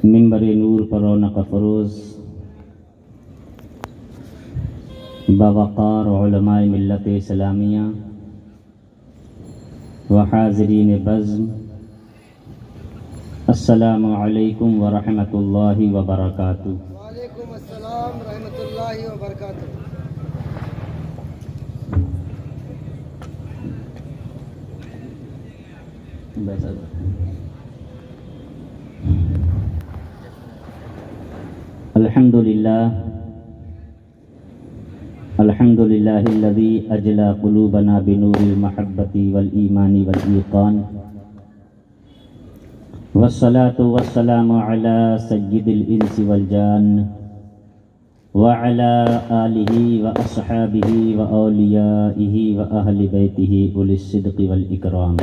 منبر نور پر رونق فروز باوقار علماء ملت اسلامیہ و حاضرین بزم، السلام علیکم ورحمۃ اللہ وبرکاتہ۔ وعلیکم السلام ورحمۃ اللہ وبرکاتہ۔ الحمد للہ الذی اجلا قلوبنا بنور المحبۃ والایمان والایقان، والصلاة والسلام علی سید الانس والجان وعلى آلہ واصحابہ واولیائہ واہل بیتہ اولی الصدق والاکرام،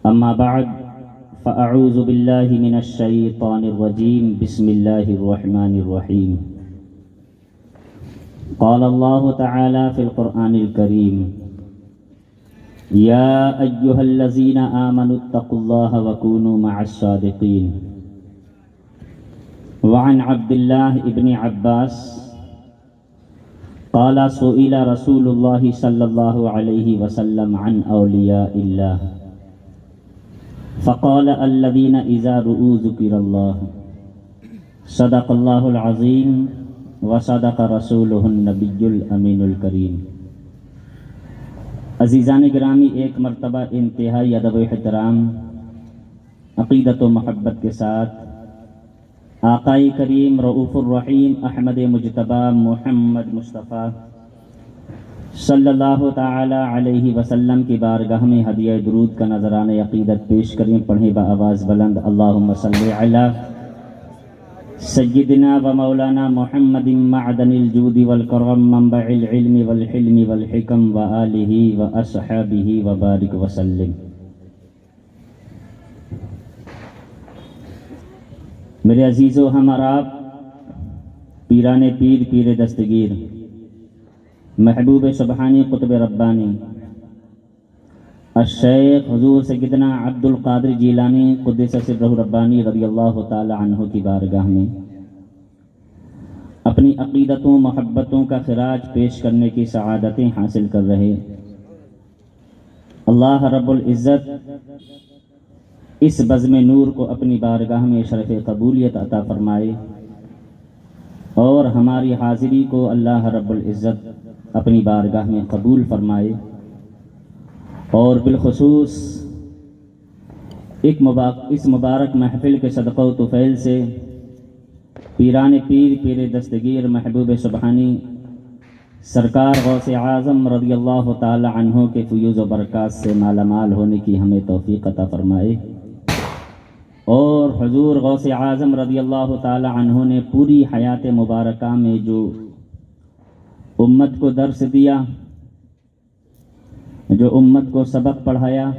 اما بعد فاعوذ باللہ من الشیطان الرجیم، بسم اللہ الرحمن الرحیم۔ قال اللہ تعالی فی القرآن الکریم، یا ایہا الذین آمنوا اتقوا اللہ وکونوا مع الصادقین۔ وعن عبد اللہ ابن عباس قال سئل رسول اللہ صلی اللہ علیہ وسلم عن اولیاء اللہ فقال الذین اذا رؤوا ذکر اللہ، صدق اللہ العظیم وصدق رسولہ النبی الامین الکریم۔ عزیزان گرامی، ایک مرتبہ انتہائی ادب و احترام، عقیدت و محبت کے ساتھ آقائے کریم رؤوف الرحیم احمد مجتبی محمد مصطفیٰ صلی اللہ تعالی علیہ وسلم کی بارگاہ میں ہدیہ درود کا نذرانہ عقیدت پیش کریں۔ پڑھیں بآواز بلند، اللہم صلی علی سیدنا و مولانا محمد معدن الجود والکرم منبع العلم والحلم والحکم وآلہ واصحابہ وبارک وسلم۔ میرے عزیزو، ہم اور آپ پیران پیر، پیر دستگیر، محبوب سبحانی قطب ربانی الشیخ حضور سیدنا عبد القادر جیلانی قدس سرہ ربانی رضی اللہ تعالی عنہ کی بارگاہ میں اپنی عقیدتوں محبتوں کا خراج پیش کرنے کی سعادتیں حاصل کر رہے اللہ رب العزت اس بزم نور کو اپنی بارگاہ میں شرف قبولیت عطا فرمائے، اور ہماری حاضری کو اللہ رب العزت اپنی بارگاہ میں قبول فرمائے، اور بالخصوص اس مبارک محفل کے صدقہ و طفیل سے پیران پیر، پیر دستگیر، محبوب سبحانی سرکار غوث اعظم رضی اللہ تعالی عنہ کے فیوز و برکات سے مالا مال ہونے کی ہمیں توفیق عطا فرمائے، اور حضور غوث اعظم رضی اللہ تعالی عنہ نے پوری حیات مبارکہ میں جو امت کو درس دیا، جو امت کو سبق پڑھایا،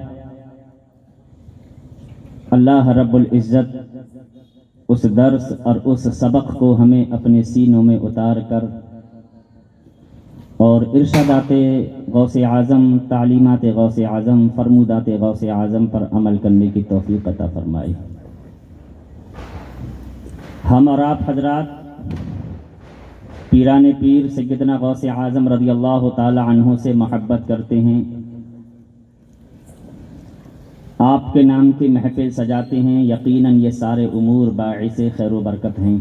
اللہ رب العزت اس درس اور اس سبق کو ہمیں اپنے سینوں میں اتار کر اور ارشادات غوث اعظم، تعلیمات غوث اعظم، فرمودات غوث اعظم پر عمل کرنے کی توفیق عطا فرمائے۔ ہم اور آپ حضرات پیران پیر سیدنا غوث اعظم رضی اللہ تعالی عنہ سے محبت کرتے ہیں، آپ کے نام کی محفل سجاتے ہیں، یقیناً یہ سارے امور باعث خیر و برکت ہیں،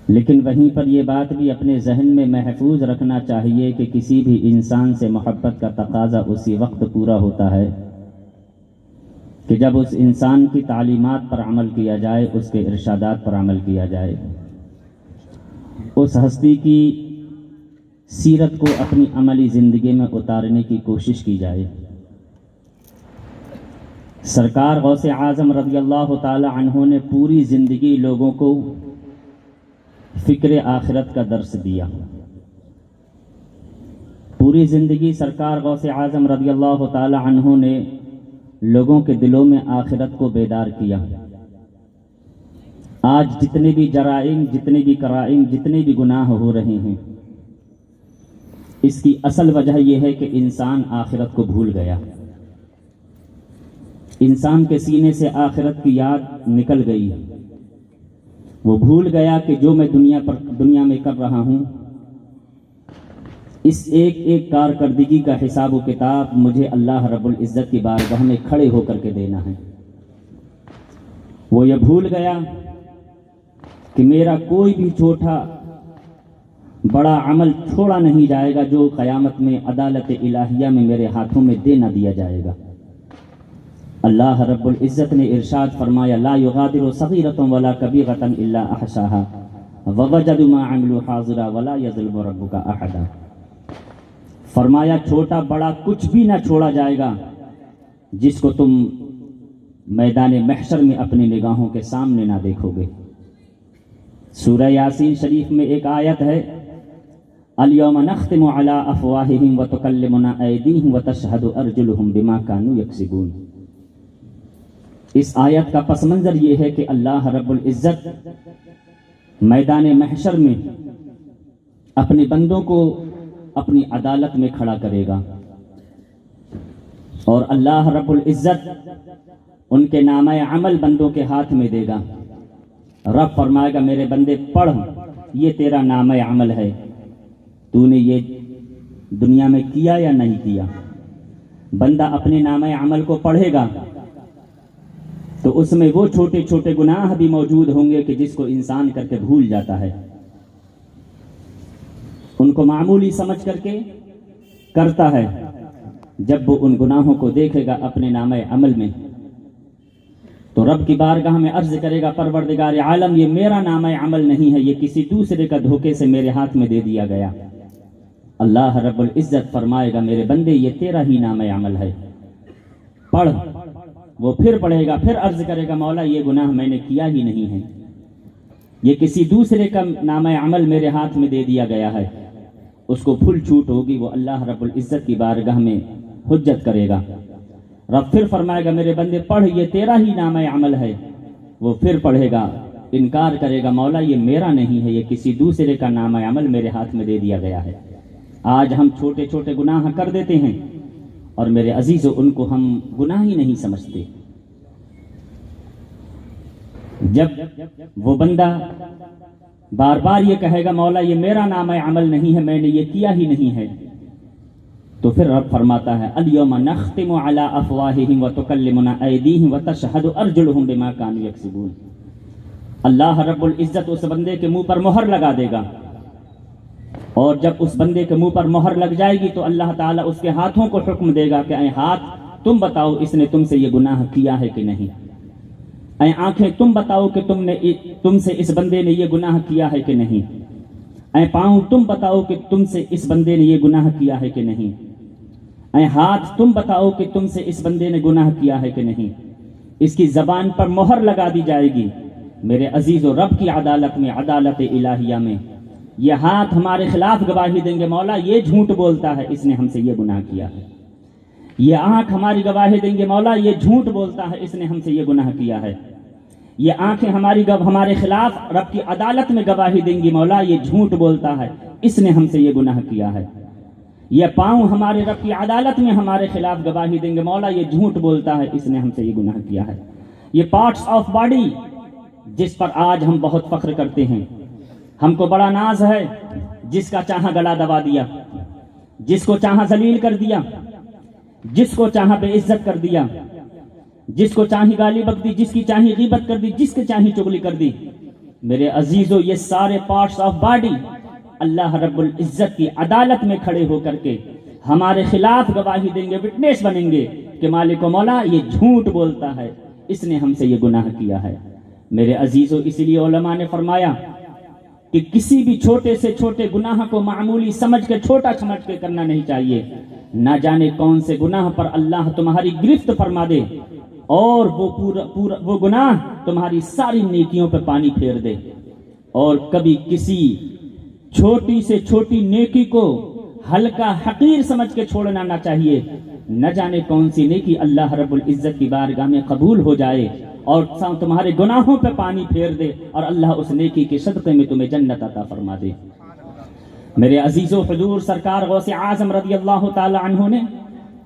لیکن وہیں پر یہ بات بھی اپنے ذہن میں محفوظ رکھنا چاہیے کہ کسی بھی انسان سے محبت کا تقاضا اسی وقت پورا ہوتا ہے کہ جب اس انسان کی تعلیمات پر عمل کیا جائے، اس کے ارشادات پر عمل کیا جائے، اس ہستی کی سیرت کو اپنی عملی زندگی میں اتارنے کی کوشش کی جائے۔ سرکار غوث اعظم رضی اللہ تعالی عنہ نے پوری زندگی لوگوں کو فکر آخرت کا درس دیا۔ پوری زندگی سرکار غوث اعظم رضی اللہ تعالی عنہ نے لوگوں کے دلوں میں آخرت کو بیدار کیا۔ آج جتنے بھی جرائم، جتنے بھی کرائم، جتنے بھی گناہ ہو رہے ہیں، اس کی اصل وجہ یہ ہے کہ انسان آخرت کو بھول گیا۔ انسان کے سینے سے آخرت کی یاد نکل گئی، وہ بھول گیا کہ جو میں دنیا میں کر رہا ہوں، اس ایک ایک کارکردگی کا حساب و کتاب مجھے اللہ رب العزت کی بارگاہ میں کھڑے ہو کر کے دینا ہے۔ وہ یہ بھول گیا کہ میرا کوئی بھی چھوٹا بڑا عمل چھوڑا نہیں جائے گا جو قیامت میں عدالت الہیہ میں میرے ہاتھوں میں دے نہ دیا جائے گا۔ اللہ رب العزت نے ارشاد فرمایا، لا یغادر صغیرۃ ولا کبیرۃ الا احصاها ووجدوا ما عملوا حاضرا ولا یظلم ربک احدا۔ فرمایا چھوٹا بڑا کچھ بھی نہ چھوڑا جائے گا جس کو تم میدان محشر میں اپنی نگاہوں کے سامنے نہ دیکھو گے۔ سورہ یاسین شریف میں ایک آیت ہے، الیوم نختم علی افواہہم وتکلمنا ایدیہم وتشہد ارجلہم بما کانوا یکسبون۔ اس آیت کا پس منظر یہ ہے کہ اللہ رب العزت میدان محشر میں اپنے بندوں کو اپنی عدالت میں کھڑا کرے گا، اور اللہ رب العزت ان کے نامہ عمل بندوں کے ہاتھ میں دے گا۔ رب فرمائے گا، میرے بندے پڑھ، یہ تیرا نامہ عمل ہے، تو نے یہ دنیا میں کیا یا نہیں کیا۔ بندہ اپنے نامہ عمل کو پڑھے گا تو اس میں وہ چھوٹے چھوٹے گناہ بھی موجود ہوں گے کہ جس کو انسان کر کے بھول جاتا ہے، ان کو معمولی سمجھ کر کے کرتا ہے۔ جب وہ ان گناہوں کو دیکھے گا اپنے نامہ عمل میں تو رب کی بارگاہ میں عرض کرے گا، پروردگار عالم یہ میرا نامہ عمل نہیں ہے، یہ کسی دوسرے کا دھوکے سے میرے ہاتھ میں دے دیا گیا۔ اللہ رب العزت فرمائے گا، میرے بندے یہ تیرا ہی نامہ عمل ہے، پڑھ۔ وہ پھر پڑھے گا، پھر عرض کرے گا، مولا یہ گناہ میں نے کیا ہی نہیں ہے، یہ کسی دوسرے کا نامہ عمل میرے ہاتھ میں دے دیا گیا ہے۔ اس کو پھل چھوٹ ہوگی، وہ اللہ رب العزت کی بارگاہ میں حجت کرے گا۔ رب پھر فرمائے گا، میرے بندے پڑھ، یہ تیرا ہی نامہ عمل ہے۔ وہ پھر پڑھے گا، انکار کرے گا، مولا یہ میرا نہیں ہے، یہ کسی دوسرے کا نامہ عمل میرے ہاتھ میں دے دیا گیا ہے۔ آج ہم چھوٹے چھوٹے گناہ کر دیتے ہیں اور میرے عزیزو ان کو ہم گناہ ہی نہیں سمجھتے۔ جب وہ بندہ بار بار یہ کہے گا، مولا یہ میرا نامہ عمل نہیں ہے، میں نے یہ کیا ہی نہیں ہے، تو پھر رب فرماتا ہے، الیوم نختم علی افواہہم وتکلمنا ایدیہم وتشہد ارجلہم بما کانوا یکسبون۔ اللہ رب العزت اس بندے کے منہ پر مہر لگا دے گا، اور جب اس بندے کے منہ پر مہر لگ جائے گی تو اللہ تعالیٰ اس کے ہاتھوں کو حکم دے گا کہ اے ہاتھ تم بتاؤ اس نے تم سے یہ گناہ کیا ہے کہ نہیں، اے آنکھیں تم بتاؤ کہ تم سے اس بندے نے یہ گناہ کیا ہے کہ نہیں، اے پاؤں تم بتاؤ کہ تم سے اس بندے نے یہ گناہ کیا ہے کہ نہیں، اے ہاتھ تم بتاؤ کہ تم سے اس بندے نے گناہ کیا ہے کہ نہیں۔ اس کی زبان پر مہر لگا دی جائے گی۔ میرے عزیز و رب کی عدالت میں، عدالت الہیہ میں، یہ ہاتھ ہمارے خلاف گواہی دیں گے، مولا یہ جھوٹ بولتا ہے، اس نے ہم سے یہ گناہ کیا ہے۔ یہ آنکھ ہماری گواہی دیں گے، مولا یہ جھوٹ بولتا ہے، اس نے ہم سے یہ گناہ کیا ہے۔ یہ آنکھیں ہمارے خلاف رب کی عدالت میں گواہی دیں گی، مولا یہ جھوٹ بولتا ہے، اس نے ہم سے یہ گناہ کیا ہے۔ یہ پاؤں ہمارے رب کی عدالت میں ہمارے خلاف گواہی دیں گے، مولا یہ جھوٹ بولتا ہے، اس نے ہم سے یہ گناہ کیا ہے۔ یہ پارٹس آف باڈی جس پر آج ہم بہت فخر کرتے ہیں، ہم کو بڑا ناز ہے، جس کا چاہا گلا دبا دیا، جس کو چاہا ذلیل کر دیا، جس کو چاہا بے عزت کر دیا، جس کو چاہی گالی بک دی، جس کی چاہی غیبت کر دی، جس کی چاہی چغلی کر دی۔ میرے عزیزو یہ سارے پارٹس آف باڈی اللہ رب العزت کی عدالت میں کھڑے ہو کر کے ہمارے خلاف گواہی دیں گے، وٹنس بنیں گے کہ مالک و مولا یہ جھوٹ بولتا ہے، اس نے ہم سے یہ گناہ کیا ہے۔ میرے عزیزو اس لیے علماء نے فرمایا کہ کسی بھی چھوٹے سے چھوٹے گناہ کو معمولی سمجھ کے، چھوٹا سمجھ کے کرنا نہیں چاہیے۔ نہ جانے کون سے گناہ پر اللہ تمہاری گرفت فرما دے اور وہ گناہ تمہاری ساری نیکیوں پہ پانی پھیر دے۔ اور کبھی کسی چھوٹی سے چھوٹی نیکی کو ہلکا حقیر سمجھ کے چھوڑنا نہ چاہیے۔ نہ جانے کون سی نیکی اللہ رب العزت کی بارگاہ میں قبول ہو جائے اور تمہارے گناہوں پہ پانی پھیر دے، اور اللہ اس نیکی کے صدقے میں تمہیں جنت عطا فرما دے۔ میرے عزیزو، حضور سرکار غوث اعظم رضی اللہ تعالی عنہ نے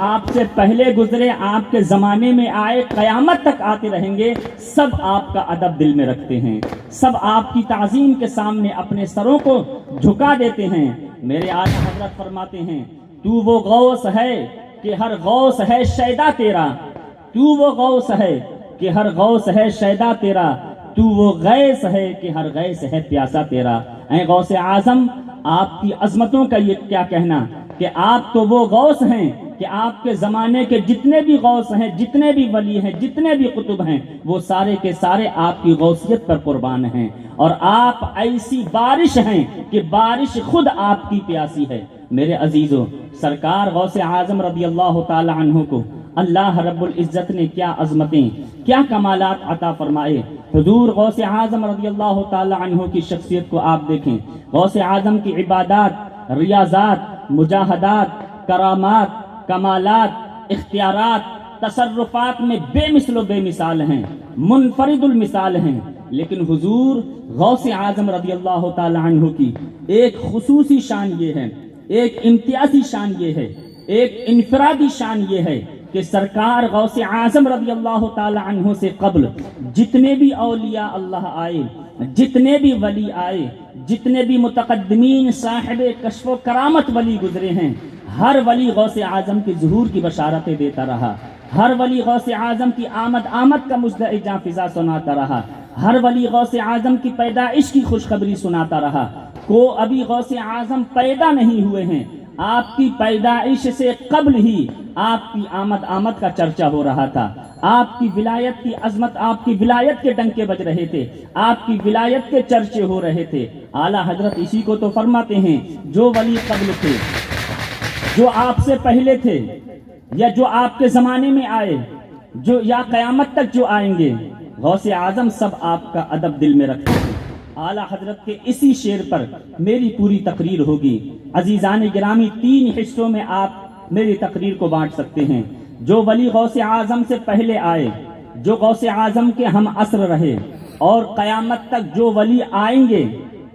آپ سے پہلے گزرے، آپ کے زمانے میں آئے، قیامت تک آتے رہیں گے، سب آپ کا ادب دل میں رکھتے ہیں، سب آپ کی تعظیم کے سامنے اپنے سروں کو جھکا دیتے ہیں۔ میرے اعلیٰ حضرت فرماتے ہیں، تو وہ غوث ہے کہ ہر غوث ہے شیدا تیرا، تو وہ غوث ہے کہ ہر غوث ہے شیدا تیرا، تو وہ غیث ہے کہ ہر غیث ہے پیاسا تیرا۔ اے غوث اعظم، آپ کی عظمتوں کا یہ کیا کہنا کہ آپ تو وہ غوث ہیں کہ آپ کے زمانے کے جتنے بھی غوث ہیں، جتنے بھی ولی ہیں، جتنے بھی قطب ہیں، وہ سارے کے سارے آپ کی غوثیت پر قربان ہیں، اور آپ ایسی بارش ہیں کہ بارش خود آپ کی پیاسی ہے۔ میرے عزیزو، سرکار غوث اعظم رضی اللہ تعالی عنہ کو اللہ رب العزت نے کیا عظمتیں، کیا کمالات عطا فرمائے۔ حضور غوث اعظم رضی اللہ تعالی عنہ کی شخصیت کو آپ دیکھیں، غوث اعظم کی عبادات، ریاضات، مجاہدات، کرامات، کمالات، اختیارات، تصرفات میں بے مثل و بے مثال ہیں، منفرد المثال ہیں۔ لیکن حضور غوث اعظم رضی اللہ تعالی عنہ کی ایک خصوصی شان یہ ہے، ایک امتیازی شان یہ ہے، ایک انفرادی شان یہ ہے کہ سرکار غوث اعظم رضی اللہ تعالی عنہ سے قبل جتنے بھی اولیاء اللہ آئے، جتنے بھی ولی آئے، جتنے بھی متقدمین صاحب کشف و کرامت ولی گزرے ہیں، ہر ولی غوث اعظم کے ظہور کی بشارتیں دیتا رہا، ہر ولی غوث اعظم کی آمد کا مژدہ جاں فضا سناتا رہا، ہر ولی غوث اعظم کی پیدائش کی خوشخبری سناتا رہا۔ کو ابھی غوث اعظم پیدا نہیں ہوئے ہیں، آپ کی پیدائش سے قبل ہی آپ کی آمد کا چرچا ہو رہا تھا، آپ کی ولایت کی عظمت، آپ کی ولایت کے ڈنکے بج رہے تھے، آپ کی ولایت کے چرچے ہو رہے تھے۔ اعلیٰ حضرت اسی کو تو فرماتے ہیں، جو ولی قبل تھے، جو آپ سے پہلے تھے، یا جو آپ کے زمانے میں آئے، جو یا قیامت تک جو آئیں گے، غوث اعظم سب آپ کا ادب دل میں رکھتے ہیں۔ اعلیٰ حضرت کے اسی شعر پر میری پوری تقریر ہوگی۔ عزیزان گرامی، 3 حصوں میں آپ میری تقریر کو بانٹ سکتے ہیں۔ جو ولی غوث اعظم سے پہلے آئے، جو غوث اعظم کے ہم عصر رہے، اور قیامت تک جو ولی آئیں گے،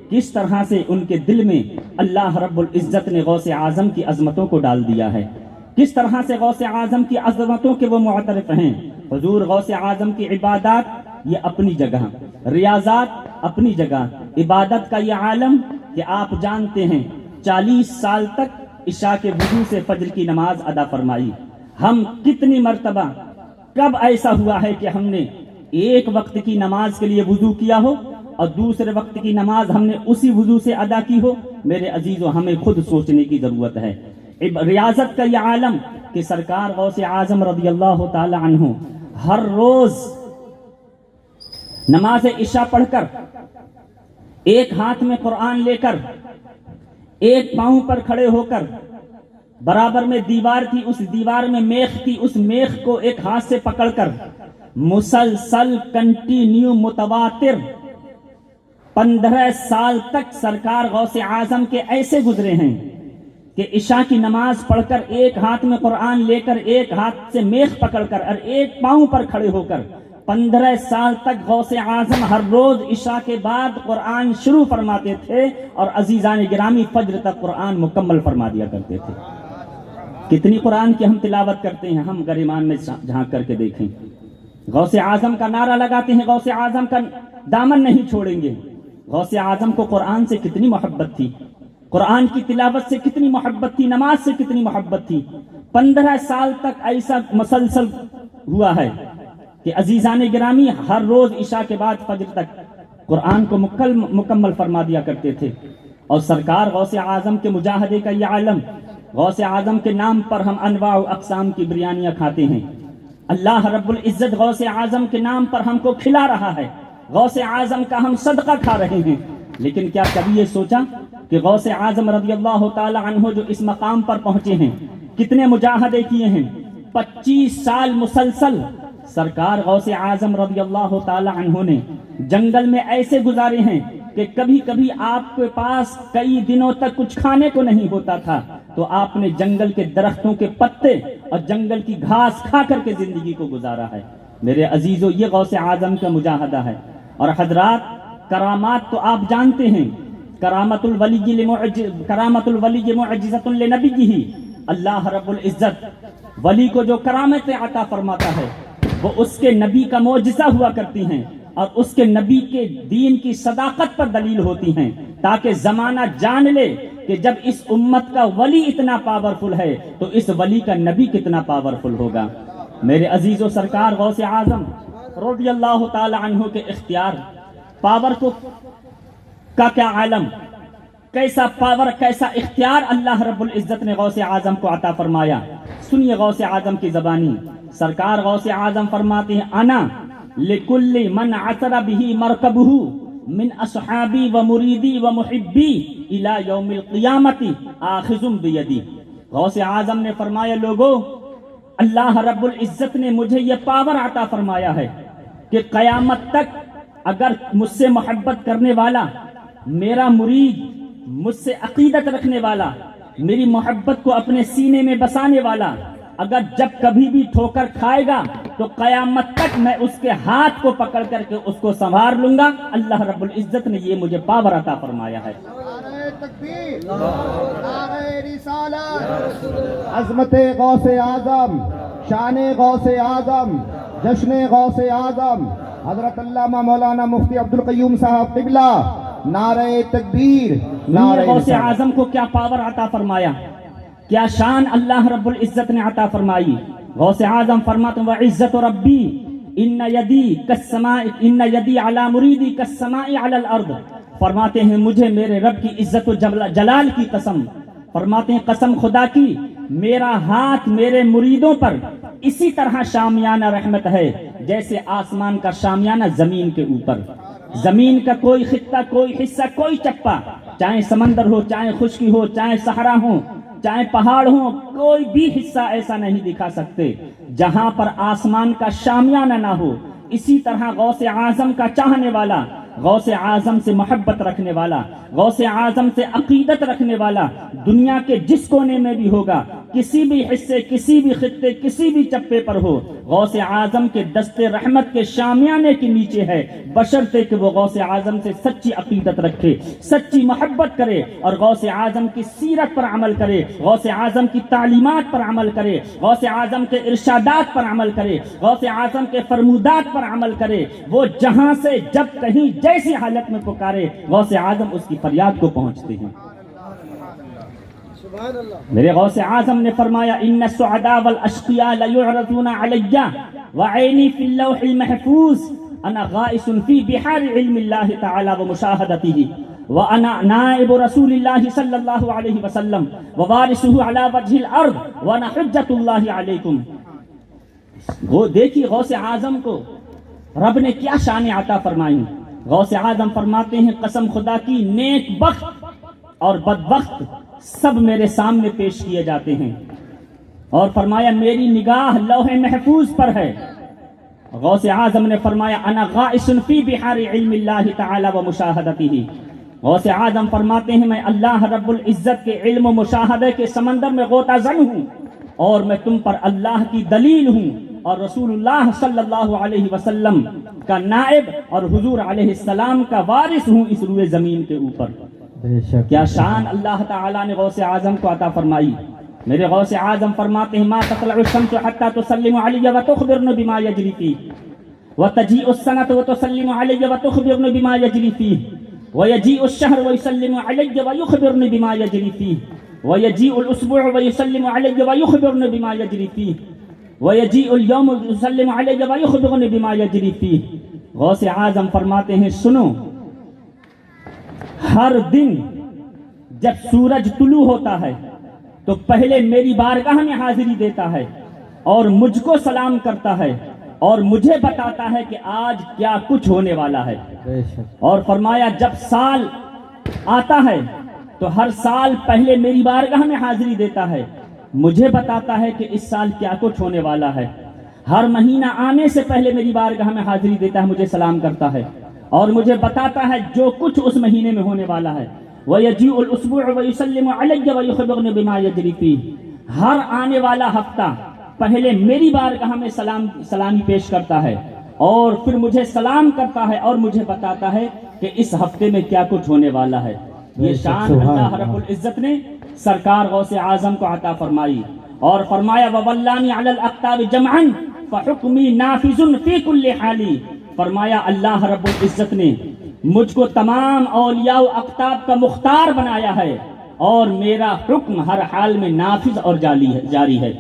کس طرح سے ان کے دل میں اللہ رب العزت نے غوث اعظم کی عظمتوں کو ڈال دیا ہے، کس طرح سے غوث اعظم کی عظمتوں کے وہ معترف ہیں۔ حضور غوث اعظم کی عبادات یہ اپنی جگہ، ریاضات اپنی جگہ، عبادت کا یہ عالم کہ آپ جانتے ہیں 40 سال تک عشاء کے وضو سے فجر کی نماز ادا فرمائی۔ ہم کتنی مرتبہ، کب ایسا ہوا ہے کہ ہم نے ایک وقت کی نماز کے لیے وضو کیا ہو اور دوسرے وقت کی نماز ہم نے اسی وضو سے ادا کی ہو؟ میرے عزیزو، ہمیں خود سوچنے کی ضرورت ہے۔ ریاضت کا یہ عالم کہ سرکار غوث اعظم رضی اللہ تعالی عنہ ہر روز نماز عشاء پڑھ کر، ایک ہاتھ میں قرآن لے کر، ایک پاؤں پر کھڑے ہو کر، برابر میں دیوار تھی، اس دیوار میں میخ تھی، اس میخ کو ایک ہاتھ سے پکڑ کر مسلسل کنٹینیو متواتر 15 سال تک سرکار غوث اعظم کے ایسے گزرے ہیں کہ عشاء کی نماز پڑھ کر، ایک ہاتھ میں قرآن لے کر، ایک ہاتھ سے میخ پکڑ کر اور ایک پاؤں پر کھڑے ہو کر 15 سال تک غوث اعظم ہر روز عشاء کے بعد قرآن شروع فرماتے تھے، اور عزیزان گرامی فجر تک قرآن مکمل فرما دیا کرتے تھے۔ کتنی قرآن کی ہم تلاوت کرتے ہیں، ہم گر ایمان میں جھانک کر کے دیکھیں۔ غوث اعظم کا نعرہ لگاتے ہیں، غوث اعظم کا دامن نہیں چھوڑیں گے۔ غوث اعظم کو قرآن سے کتنی محبت تھی، قرآن کی تلاوت سے کتنی محبت تھی، نماز سے کتنی محبت تھی۔ 15 سال تک ایسا مسلسل ہوا ہے کہ عزیزان گرامی ہر روز عشاء کے بعد فجر تک قرآن کو مکمل فرما دیا کرتے تھے۔ اور سرکار غوث اعظم کے مجاہدے کا یہ عالم، غوث اعظم کے نام پر ہم انواع و اقسام کی بریانیاں کھاتے ہیں۔ اللہ رب العزت غوث اعظم کے نام پر ہم کو کھلا رہا ہے، غوث اعظم کا ہم صدقہ کھا رہے ہیں۔ لیکن کیا کبھی یہ سوچا کہ غوث اعظم رضی اللہ تعالی عنہ جو اس مقام پر پہنچے ہیں، کتنے مجاہدے کیے ہیں؟ 25 سال مسلسل سرکار غوث اعظم رضی اللہ تعالی عنہ نے جنگل میں ایسے گزارے ہیں کہ کبھی کبھی آپ کے پاس کئی دنوں تک کچھ کھانے کو نہیں ہوتا تھا، تو آپ نے جنگل کے درختوں کے پتے اور جنگل کی گھاس کھا کر کے زندگی کو گزارا ہے۔ میرے عزیزو، یہ غوث اعظم کا مجاہدہ ہے۔ اور حضرات، کرامات تو آپ جانتے ہیں، کرامت الولی معجزۃ لنبیہ۔ اللہ رب العزت ولی کو جو کرامتیں عطا فرماتا ہے وہ اس کے نبی کا معجزہ ہوا کرتی ہیں اور اس کے نبی کے دین کی صداقت پر دلیل ہوتی ہیں، تاکہ زمانہ جان لے کہ جب اس امت کا ولی اتنا پاورفل ہے تو اس ولی کا نبی کتنا پاورفل ہوگا۔ میرے عزیز و سرکار غوث اعظم رضی اللہ تعالی عنہ کے اختیار پاور کو کا کیا عالم، کیسا پاور، کیسا اختیار اللہ رب العزت نے غوث اعظم کو عطا فرمایا۔ سنیے غوث اعظم کی زبانی، سرکار غوث اعظم فرماتے ہیں انا لکل من عثر به مرکبہ من اصحابی و مریدی و محبی الی یوم القیامت آخذ بیدی۔ غوث اعظم نے فرمایا لوگو، اللہ رب العزت نے مجھے یہ پاور عطا فرمایا ہے کہ قیامت تک اگر مجھ سے محبت کرنے والا، میرا مرید، مجھ سے عقیدت رکھنے والا، میری محبت کو اپنے سینے میں بسانے والا، اگر جب کبھی بھی ٹھوکر کھائے گا تو قیامت تک میں اس کے ہاتھ کو پکڑ کر کے اس کو سنوار لوں گا۔ اللہ رب العزت نے یہ مجھے پاور عطا فرمایا ہے۔ نعرہ تکبیر، نعرہ رسالت، عظمت غوث اعظم، شان غوث اعظم، جشن غوث اعظم، حضرت علامہ مولانا مفتی عبدالقیوم صاحب قبلہ، نعرہ تکبیر، نعرہ غوث رسالت۔ اعظم کو کیا پاور عطا فرمایا، کیا شان اللہ رب العزت نے عطا فرمائی۔ غوث اعظم فرماتے ہیں وعزت ربی ان یدی کالسماء، ان یدی علی مریدی کالسماء علی الارض۔ فرماتے ہیں مجھے میرے رب کی عزت و جلال کی قسم، فرماتے ہیں قسم خدا کی، میرا ہاتھ میرے مریدوں پر اسی طرح شامیانہ رحمت ہے جیسے آسمان کا شامیانہ زمین کے اوپر۔ زمین کا کوئی خطہ، کوئی حصہ، کوئی چپا، چاہے سمندر ہو، چاہے خشکی ہو، چاہے صحرا ہو، چاہے پہاڑ ہوں، کوئی بھی حصہ ایسا نہیں دکھا سکتے جہاں پر آسمان کا شامیانہ نہ ہو۔ اسی طرح غوث اعظم کا چاہنے والا، غوث اعظم سے محبت رکھنے والا، غوث اعظم سے عقیدت رکھنے والا دنیا کے جس کونے میں بھی ہوگا، کسی بھی حصے، کسی بھی خطے، کسی بھی چپے پر ہو، غوث اعظم کے دستے رحمت کے شامیانے کے نیچے ہے، بشرطے کہ وہ غوث اعظم سے سچی عقیدت رکھے، سچی محبت کرے اور غوث اعظم کی سیرت پر عمل کرے، غوث اعظم کی تعلیمات پر عمل کرے، غوث اعظم کے ارشادات پر عمل کرے، غوث اعظم کے فرمودات پر عمل کرے۔ وہ جہاں سے جب کہیں جیسی حالت میں پکارے غوث اعظم اس کی فریاد کو پہنچتے ہیں۔ سبحان اللہ۔ میرے غوث اعظم نے فرمایا ان السعداء والاشقیاء لیعرضون علی وعینی فی اللوح المحفوظ انا غائس فی بحار علم اللہ تعالی ومشاہدتہ وانا نائب رسول اللہ صلی اللہ علیہ وسلم ووارثہ علی وجہ الارض وانا حجت اللہ علیکم۔ وہ دیکھیے غوث اعظم کو رب نے کیا شان عطا فرمائی۔ غوث اعظم فرماتے ہیں قسم خدا کی، نیک بخت اور بدبخت سب میرے سامنے پیش کیے جاتے ہیں، اور فرمایا میری نگاہ لوح محفوظ پر ہے۔ غوث اعظم نے فرمایا انا غائس فی بحار علم اللہ تعالی و مشاہدتہ۔ غوث اعظم فرماتے ہیں میں اللہ رب العزت کے علم و مشاہدے کے سمندر میں غوطہ زن ہوں، اور میں تم پر اللہ کی دلیل ہوں اور رسول اللہ صلی اللہ علیہ وسلم کا نائب اور حضور علیہ السلام کا وارث ہوں اس روئے زمین کے اوپر۔ کیا شان اللہ تعالیٰ نے غوث اعظم کو عطا فرمائی۔ میرے غوث اعظم فرماتے ہیں ما تطلع الشمس حتى تسلم علی وتخبرن بما یجری فیہ وتجیء السنة وتسلم علی وتخبرن بما یجری فیہ ویجیء الشہر ویسلم علی ویخبرن بما یجری فیہ ویجیء الاسبوع ویسلم علی ویخبرن بما یجری فیہ ویجیء اليوم ویسلم علی ویخبرن بما یجری فیہ۔ غوث اعظم فرماتے ہیں سنو، ہر دن جب سورج طلوع ہوتا ہے تو پہلے میری بارگاہ میں حاضری دیتا ہے اور مجھ کو سلام کرتا ہے اور مجھے بتاتا ہے کہ آج کیا کچھ ہونے والا ہے۔ اور فرمایا جب سال آتا ہے تو ہر سال پہلے میری بارگاہ میں حاضری دیتا ہے، مجھے بتاتا ہے کہ اس سال کیا کچھ ہونے والا ہے۔ ہر مہینہ آنے سے پہلے میری بارگاہ میں حاضری دیتا ہے، مجھے سلام کرتا ہے اور مجھے بتاتا ہے جو کچھ اس مہینے میں ہونے والا ہے۔ وَيَجِيءُ الْأُسْبُوعُ وَيُسَلِّمُ عَلَيَّ وَيُخْبِرُنِي بِمَا يَجْرِي فِيهِ۔ ہر آنے والا ہفتہ پہلے میری بارگاہ میں سلامی پیش کرتا ہے اور پھر مجھے سلام کرتا ہے اور مجھے بتاتا ہے کہ اس ہفتے میں کیا کچھ ہونے والا ہے۔ یہ شان اللہ رب العزت نے سرکار غوث اعظم کو عطا فرمائی۔ اور فرمایا وَوَلَّانِي عَلَى الْأَقْطَابِ جَمْعًا فَحُكْمِي نَافِذٌ فِي كُلِّ حَالٍ، فرمایا اللہ رب العزت نے مجھ کو تمام اولیاء و اقطاب کا مختار بنایا ہے اور میرا حکم ہر حال میں نافذ اور جاری ہے۔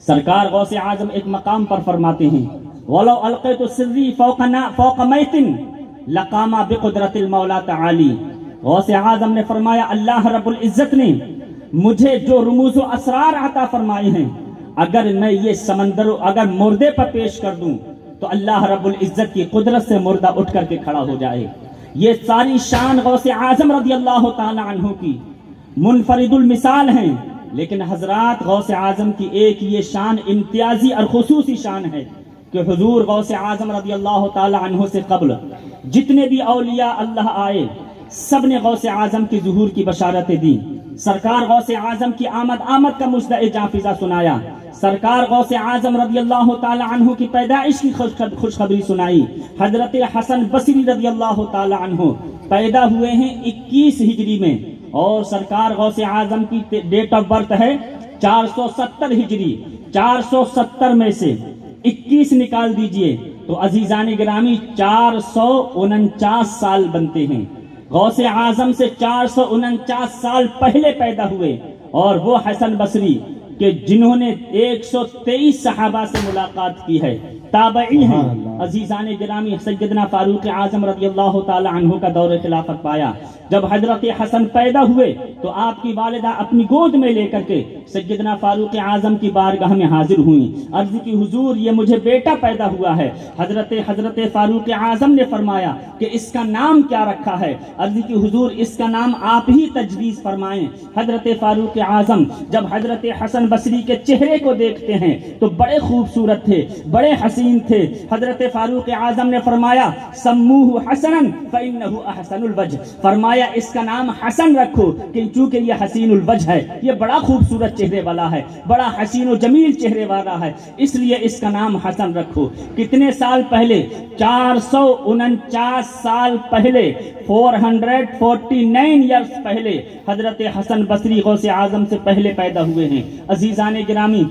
سرکار غوث اعظم ایک مقام پر فرماتے ہیں وَلَوْ أَلْقَيْتُ سِرِّي فَوْقَ مَيْتٍ لَقَامَ بِقُدْرَةِ الْمَوْلَى تَعَالِي۔ غوث اعظم نے فرمایا اللہ رب العزت نے مجھے جو رموز و اسرار عطا فرمائے ہیں، اگر میں یہ سمندر اگر مردے پر پیش کر دوں تو اللہ رب العزت کی قدرت سے مردہ اٹھ کر کے کھڑا ہو جائے۔ یہ ساری شان غوث اعظم رضی اللہ تعالی عنہ کی منفرد المثال ہیں، لیکن حضرات غوث اعظم کی ایک یہ شان امتیازی اور خصوصی شان ہے کہ حضور غوث اعظم رضی اللہ تعالی عنہ سے قبل جتنے بھی اولیاء اللہ آئے سب نے غوث اعظم کی ظہور کی بشارتیں دی۔ سرکار غوث اعظم کی آمد کا مجدہ جافزہ سنایا۔ سرکار غوث اعظم رضی اللہ تعالی عنہ کی پیدائش کی خوشخبری سنائی۔ حضرت حسن بصری رضی اللہ تعالی عنہ پیدا ہوئے ہیں 21 ہجری میں، اور سرکار غوث اعظم کی ڈیٹ آف برتھ ہے 470 ہجری۔ 470 میں سے 21 نکال دیجئے تو عزیزان گرامی 449 سال بنتے ہیں۔ غوث اعظم سے 449 سال پہلے پیدا ہوئے، اور وہ حسن بصری کہ جنہوں نے 123 صحابہ سے ملاقات کی ہے، تابعی ہیں۔ عزیزان گرامی سیدنا فاروق اعظم رضی اللہ تعالی عنہ کا دور خلافت پایا۔ جب حضرت حسن پیدا ہوئے تو آپ کی والدہ اپنی گود میں لے کر کے سیدنا فاروق اعظم کی بارگاہ میں حاضر ہوئیں، عرض کی حضور یہ مجھے بیٹا پیدا ہوا ہے۔ حضرت فاروق اعظم نے فرمایا کہ اس کا نام کیا رکھا ہے؟ عرض کی حضور اس کا نام آپ ہی تجویز فرمائیں۔ حضرت فاروق اعظم جب حضرت حسن بصری کے چہرے کو دیکھتے ہیں تو بڑے خوبصورت تھے، بڑے حسین تھے۔ حضرت فاروق اعظم نے فرمایا سموہ حسنا فإنہ احسن الوجہ، فرمایا اس کا نام حسن رکھو چونکہ یہ حسین الوجہ ہے، یہ بڑا خوبصورت چہرے والا ہے، بڑا حسین و جمیل چہرے والا ہے، اس لیے اس کا نام حسن رکھو۔ کتنے سال پہلے؟ 449 سال پہلے، 449 ایئرز پہلے حضرت حسن بصری غوث اعظم سے پہلے پیدا ہوئے ہیں۔ عزیزان گرامی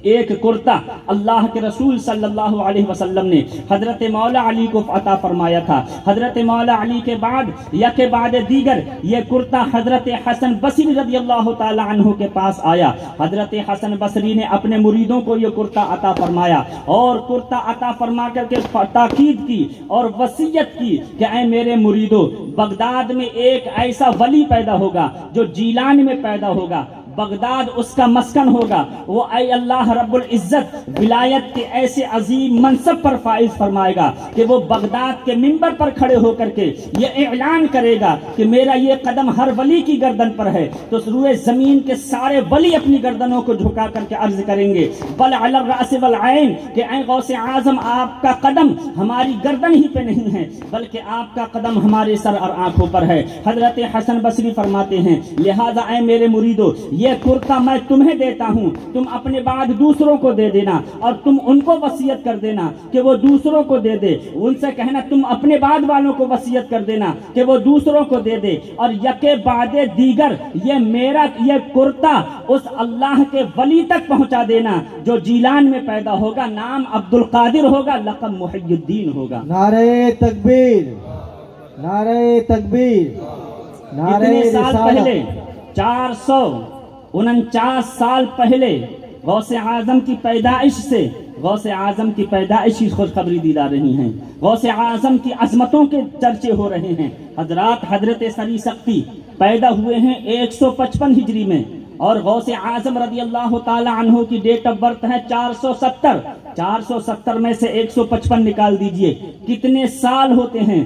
ایک کرتا اللہ کے رسول صلی اللہ علیہ وسلم نے حضرت مولا علی کو عطا فرمایا تھا۔ حضرت مولا علی کے بعد یا کے بعد دیگر یہ کرتا حضرت حسن بصری رضی اللہ تعالی عنہ کے پاس آیا۔ حضرت حسن بصری نے اپنے مریدوں کو یہ کرتا عطا فرمایا، اور کرتا عطا فرما کر کے تاکید کی اور وصیت کی کہ اے میرے مریدوں، بغداد میں ایک ایسا ولی پیدا ہوگا جو جیلان میں پیدا ہوگا، بغداد اس کا مسکن ہوگا، وہ اے اللہ رب العزت ولایت کے ایسے عظیم منصب پر فائز فرمائے گا کہ وہ بغداد کے منبر پر کھڑے ہو کر کے یہ اعلان کرے گا کہ میرا یہ قدم ہر ولی کی گردن پر ہے، تو روئے زمین کے سارے ولی اپنی گردنوں کو جھکا کر کے عرض کریں گے بل علی الرأس والعین کہ اے غوث اعظم آپ کا قدم ہماری گردن ہی پہ نہیں ہے بلکہ آپ کا قدم ہمارے سر اور آنکھوں پر ہے۔ حضرت حسن بصری فرماتے ہیں لہذا اے میرے مریدو، یہ کرتا میں تمہیں دیتا ہوں، تم اپنے بعد دوسروں کو دے دینا، اور تم ان کو وصیت کر دینا کہ وہ دوسروں کو دے دے، ان سے کہنا تم اپنے بعد والوں کو وصیت کر دینا کہ وہ دوسروں کو دے دے، اور یکے بعد دیگر یہ میرا یہ کرتا اس اللہ کے ولی تک پہنچا دینا جو جیلان میں پیدا ہوگا، نام عبد القادر ہوگا، لقب محی الدین ہوگا۔ نعرہ تکبیر، نعرہ تکبیر، نعرہ اتنے سال رسالت۔ پہلے 449 سال پہلے غوث اعظم کی پیدائش سے غوث اعظم کی پیدائش کی خوشخبری دی جا رہی ہیں، غوث اعظم کی عظمتوں کے چرچے ہو رہے ہیں۔ حضرات حضرت سری سختی پیدا ہوئے ہیں 155 ہجری میں، اور غوث اعظم رضی اللہ تعالی عنہ کی ڈیٹ آف برتھ ہے 470۔ 470 میں سے 155 نکال دیجئے کتنے سال ہوتے ہیں؟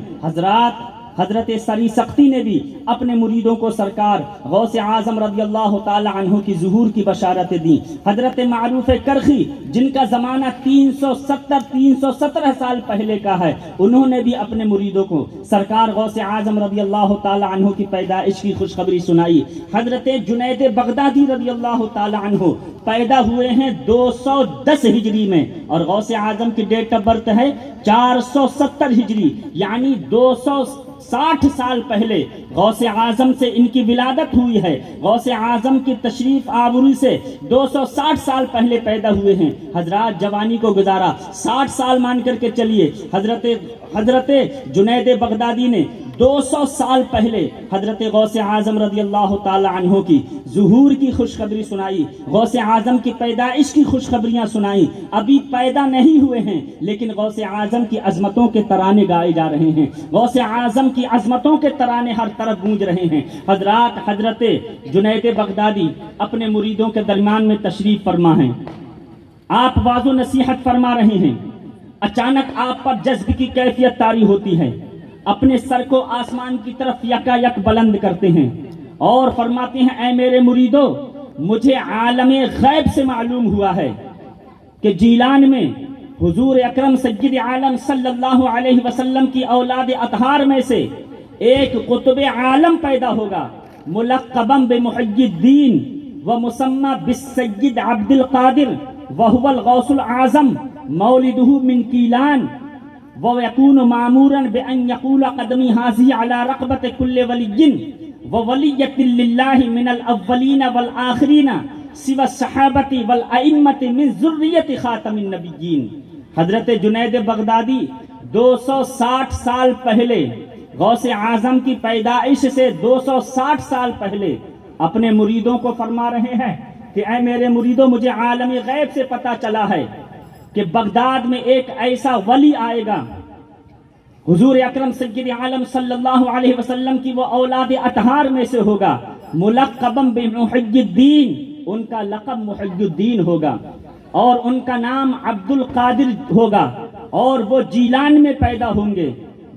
حضرت سری سختی نے بھی اپنے مریدوں کو سرکار غوث اعظم رضی اللہ تعالی عنہ کی ظہور کی بشارتیں دیں۔ حضرت معروف کرخی جن کا زمانہ 317 سال پہلے کا ہے، انہوں نے بھی اپنے مریدوں کو سرکار غوث اعظم رضی اللہ تعالی عنہ کی پیدائش کی خوشخبری سنائی۔ حضرت جنید بغدادی رضی اللہ تعالی عنہ پیدا ہوئے ہیں 210 ہجری میں، اور غوث اعظم کی ڈیٹ آف برتھ ہے 470 ہجری، یعنی 260 سال پہلے غوث اعظم سے ان کی ولادت ہوئی ہے. غوث اعظم کی تشریف آوری سے 260 سال پہلے پیدا ہوئے ہیں. حضرات جوانی کو گزارا 60 سال مان کر کے چلیے. حضرت جنید بغدادی نے 200 سال پہلے حضرت غوث اعظم رضی اللہ تعالی عنہ کی ظہور کی خوشخبری سنائی. غوث اعظم کی پیدائش کی خوشخبریاں سنائی. ابھی پیدا نہیں ہوئے ہیں لیکن غوث اعظم کی عظمتوں کے ترانے گائے جا رہے ہیں. غوث اعظم کی عظمتوں کے ترانے ہر طرف گونج رہے ہیں. حضرت جنید بغدادی اپنے مریدوں کے درمیان میں تشریف فرما ہیں. آپ واعظ و نصیحت فرما رہے ہیں. اچانک آپ پر جذب کی کیفیت طاری ہوتی ہے. اپنے سر کو آسمان کی طرف یکا یک بلند کرتے ہیں اور فرماتے ہیں اے میرے مریدو، مجھے عالم غیب سے معلوم ہوا ہے کہ جیلان میں حضور اکرم سید عالم صلی اللہ علیہ وسلم کی اولاد اطہار میں سے ایک قطب عالم پیدا ہوگا ملقباً بمحی الدین ومسمى بالسید عبد القادر وهو الغوث العظم مولده من کیلان وَيَكُونُ مَعْمُورًا بِأَنْ يَقُولَ قَدْمِي هَذِهِ عَلَى رَقْبَةِ كُلِّ وَلِيٍّ وَوَلِيَّةٍ لِلَّهِ مِنَ الْأَوَّلِينَ وَالْآخِرِينَ سِوَى الصَّحَابَةِ وَالْأَئِمَّةِ مِنْ ذُرِّيَّةِ خَاتَمِ النَّبِيِّينَ. حضرت جنید بغدادی 260 سال پہلے غوث اعظم کی پیدائش سے 260 سال پہلے اپنے مریدوں کو فرما رہے ہیں کہ اے میرے مریدوں، مجھے عالم غیب سے پتا چلا ہے کہ بغداد میں ایک ایسا ولی آئے گا، حضور اکرم سید عالم صلی اللہ علیہ وسلم کی وہ اولاد اطہار میں سے ہوگا، ملقباً بمحی الدین، ان کا لقب محی الدین ہوگا اور ان کا نام عبد القادر ہوگا اور وہ جیلان میں پیدا ہوں گے.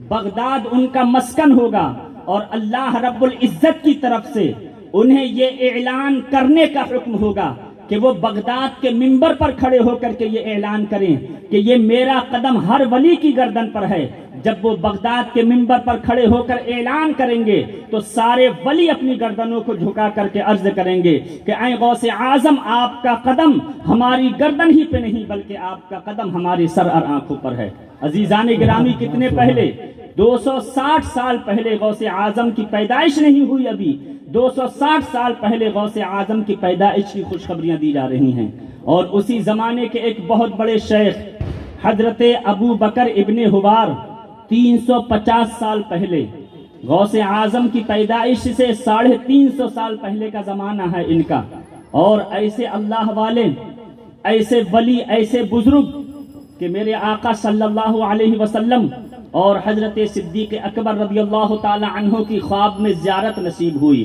بغداد ان کا مسکن ہوگا اور اللہ رب العزت کی طرف سے انہیں یہ اعلان کرنے کا حکم ہوگا کہ وہ بغداد کے منبر پر کھڑے ہو کر کے یہ اعلان کریں کہ یہ میرا قدم ہر ولی کی گردن پر ہے. جب وہ بغداد کے منبر پر کھڑے ہو کر اعلان کریں گے تو سارے ولی اپنی گردنوں کو جھکا کر کے عرض کریں گے کہ اے غوث اعظم، آپ کا قدم ہماری گردن ہی پہ نہیں بلکہ آپ کا قدم ہماری سر اور آنکھوں پر ہے. عزیزان گرامی، کتنے پہلے 260 سال پہلے غوث اعظم کی پیدائش نہیں ہوئی، ابھی 260 سال پہلے غوث اعظم کی پیدائش کی خوشخبریاں دی جا رہی ہیں. اور اسی زمانے کے ایک بہت بڑے شیخ حضرت ابو بکر ابن حبار 350 سال پہلے غوث اعظم کی پیدائش سے 350 سال پہلے کا زمانہ ہے ان کا. اور ایسے اللہ والے، ایسے ولی، ایسے بزرگ کہ میرے آقا صلی اللہ علیہ وسلم اور حضرت صدیق اکبر رضی اللہ تعالی عنہ کی خواب میں زیارت نصیب ہوئی.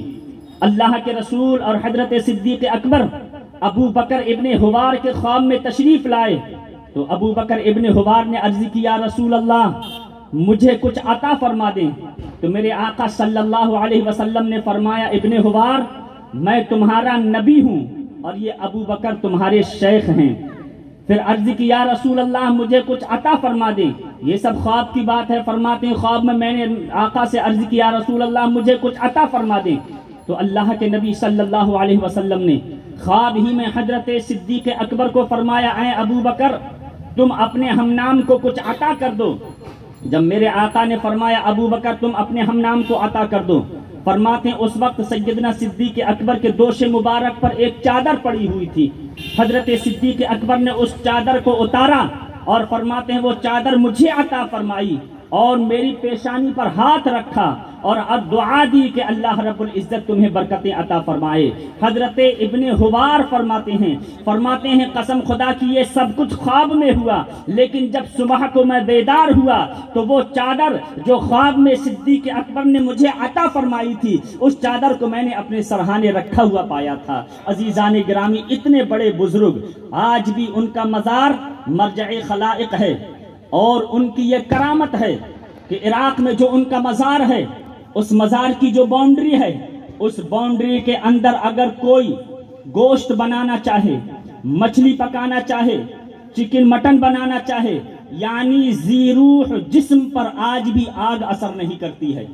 اللہ کے رسول اور حضرت صدیق اکبر ابو بکر ابن حبار کے خواب میں تشریف لائے تو ابو بکر ابن حبار نے عرض کی یا رسول اللہ، مجھے کچھ عطا فرما دیں. تو میرے آقا صلی اللہ علیہ وسلم نے فرمایا ابن حبار، میں تمہارا نبی ہوں اور یہ ابو بکر تمہارے شیخ ہیں. پھر عرض کی یا رسول اللہ، مجھے کچھ عطا فرما دیں. یہ سب خواب کی بات ہے. فرماتے ہیں خواب میں نے آقا سے عرض کی یا رسول اللہ، مجھے کچھ عطا فرما دیں. تو اللہ کے نبی صلی اللہ علیہ وسلم نے خواب ہی میں حضرت صدیق اکبر کو فرمایا اے ابو بکر، تم اپنے ہم نام کو کچھ عطا کر دو. جب میرے آقا نے فرمایا ابو بکر تم اپنے ہم نام کو عطا کر دو، فرماتے ہیں اس وقت سیدنا صدیق اکبر کے دوش مبارک پر ایک چادر پڑی ہوئی تھی. حضرت صدیق اکبر نے اس چادر کو اتارا اور فرماتے ہیں وہ چادر مجھے عطا فرمائی اور میری پیشانی پر ہاتھ رکھا اور اب دعا دی کہ اللہ رب العزت تمہیں برکتیں عطا فرمائے. حضرت ابن حبار فرماتے ہیں قسم خدا کی یہ سب کچھ خواب میں ہوا، لیکن جب صبح کو میں بیدار ہوا تو وہ چادر جو خواب میں صدیق اکبر نے مجھے عطا فرمائی تھی، اس چادر کو میں نے اپنے سرہانے رکھا ہوا پایا تھا. عزیزان گرامی، اتنے بڑے بزرگ، آج بھی ان کا مزار مرجع خلائق ہے اور ان کی یہ کرامت ہے کہ عراق میں جو ان کا مزار ہے، اس مزار کی جو باؤنڈری ہے، اس باؤنڈری کے اندر اگر کوئی گوشت بنانا چاہے، مچھلی پکانا چاہے، چکن مٹن بنانا چاہے، یعنی ذی روح جسم پر آج بھی آگ اثر نہیں کرتی ہے.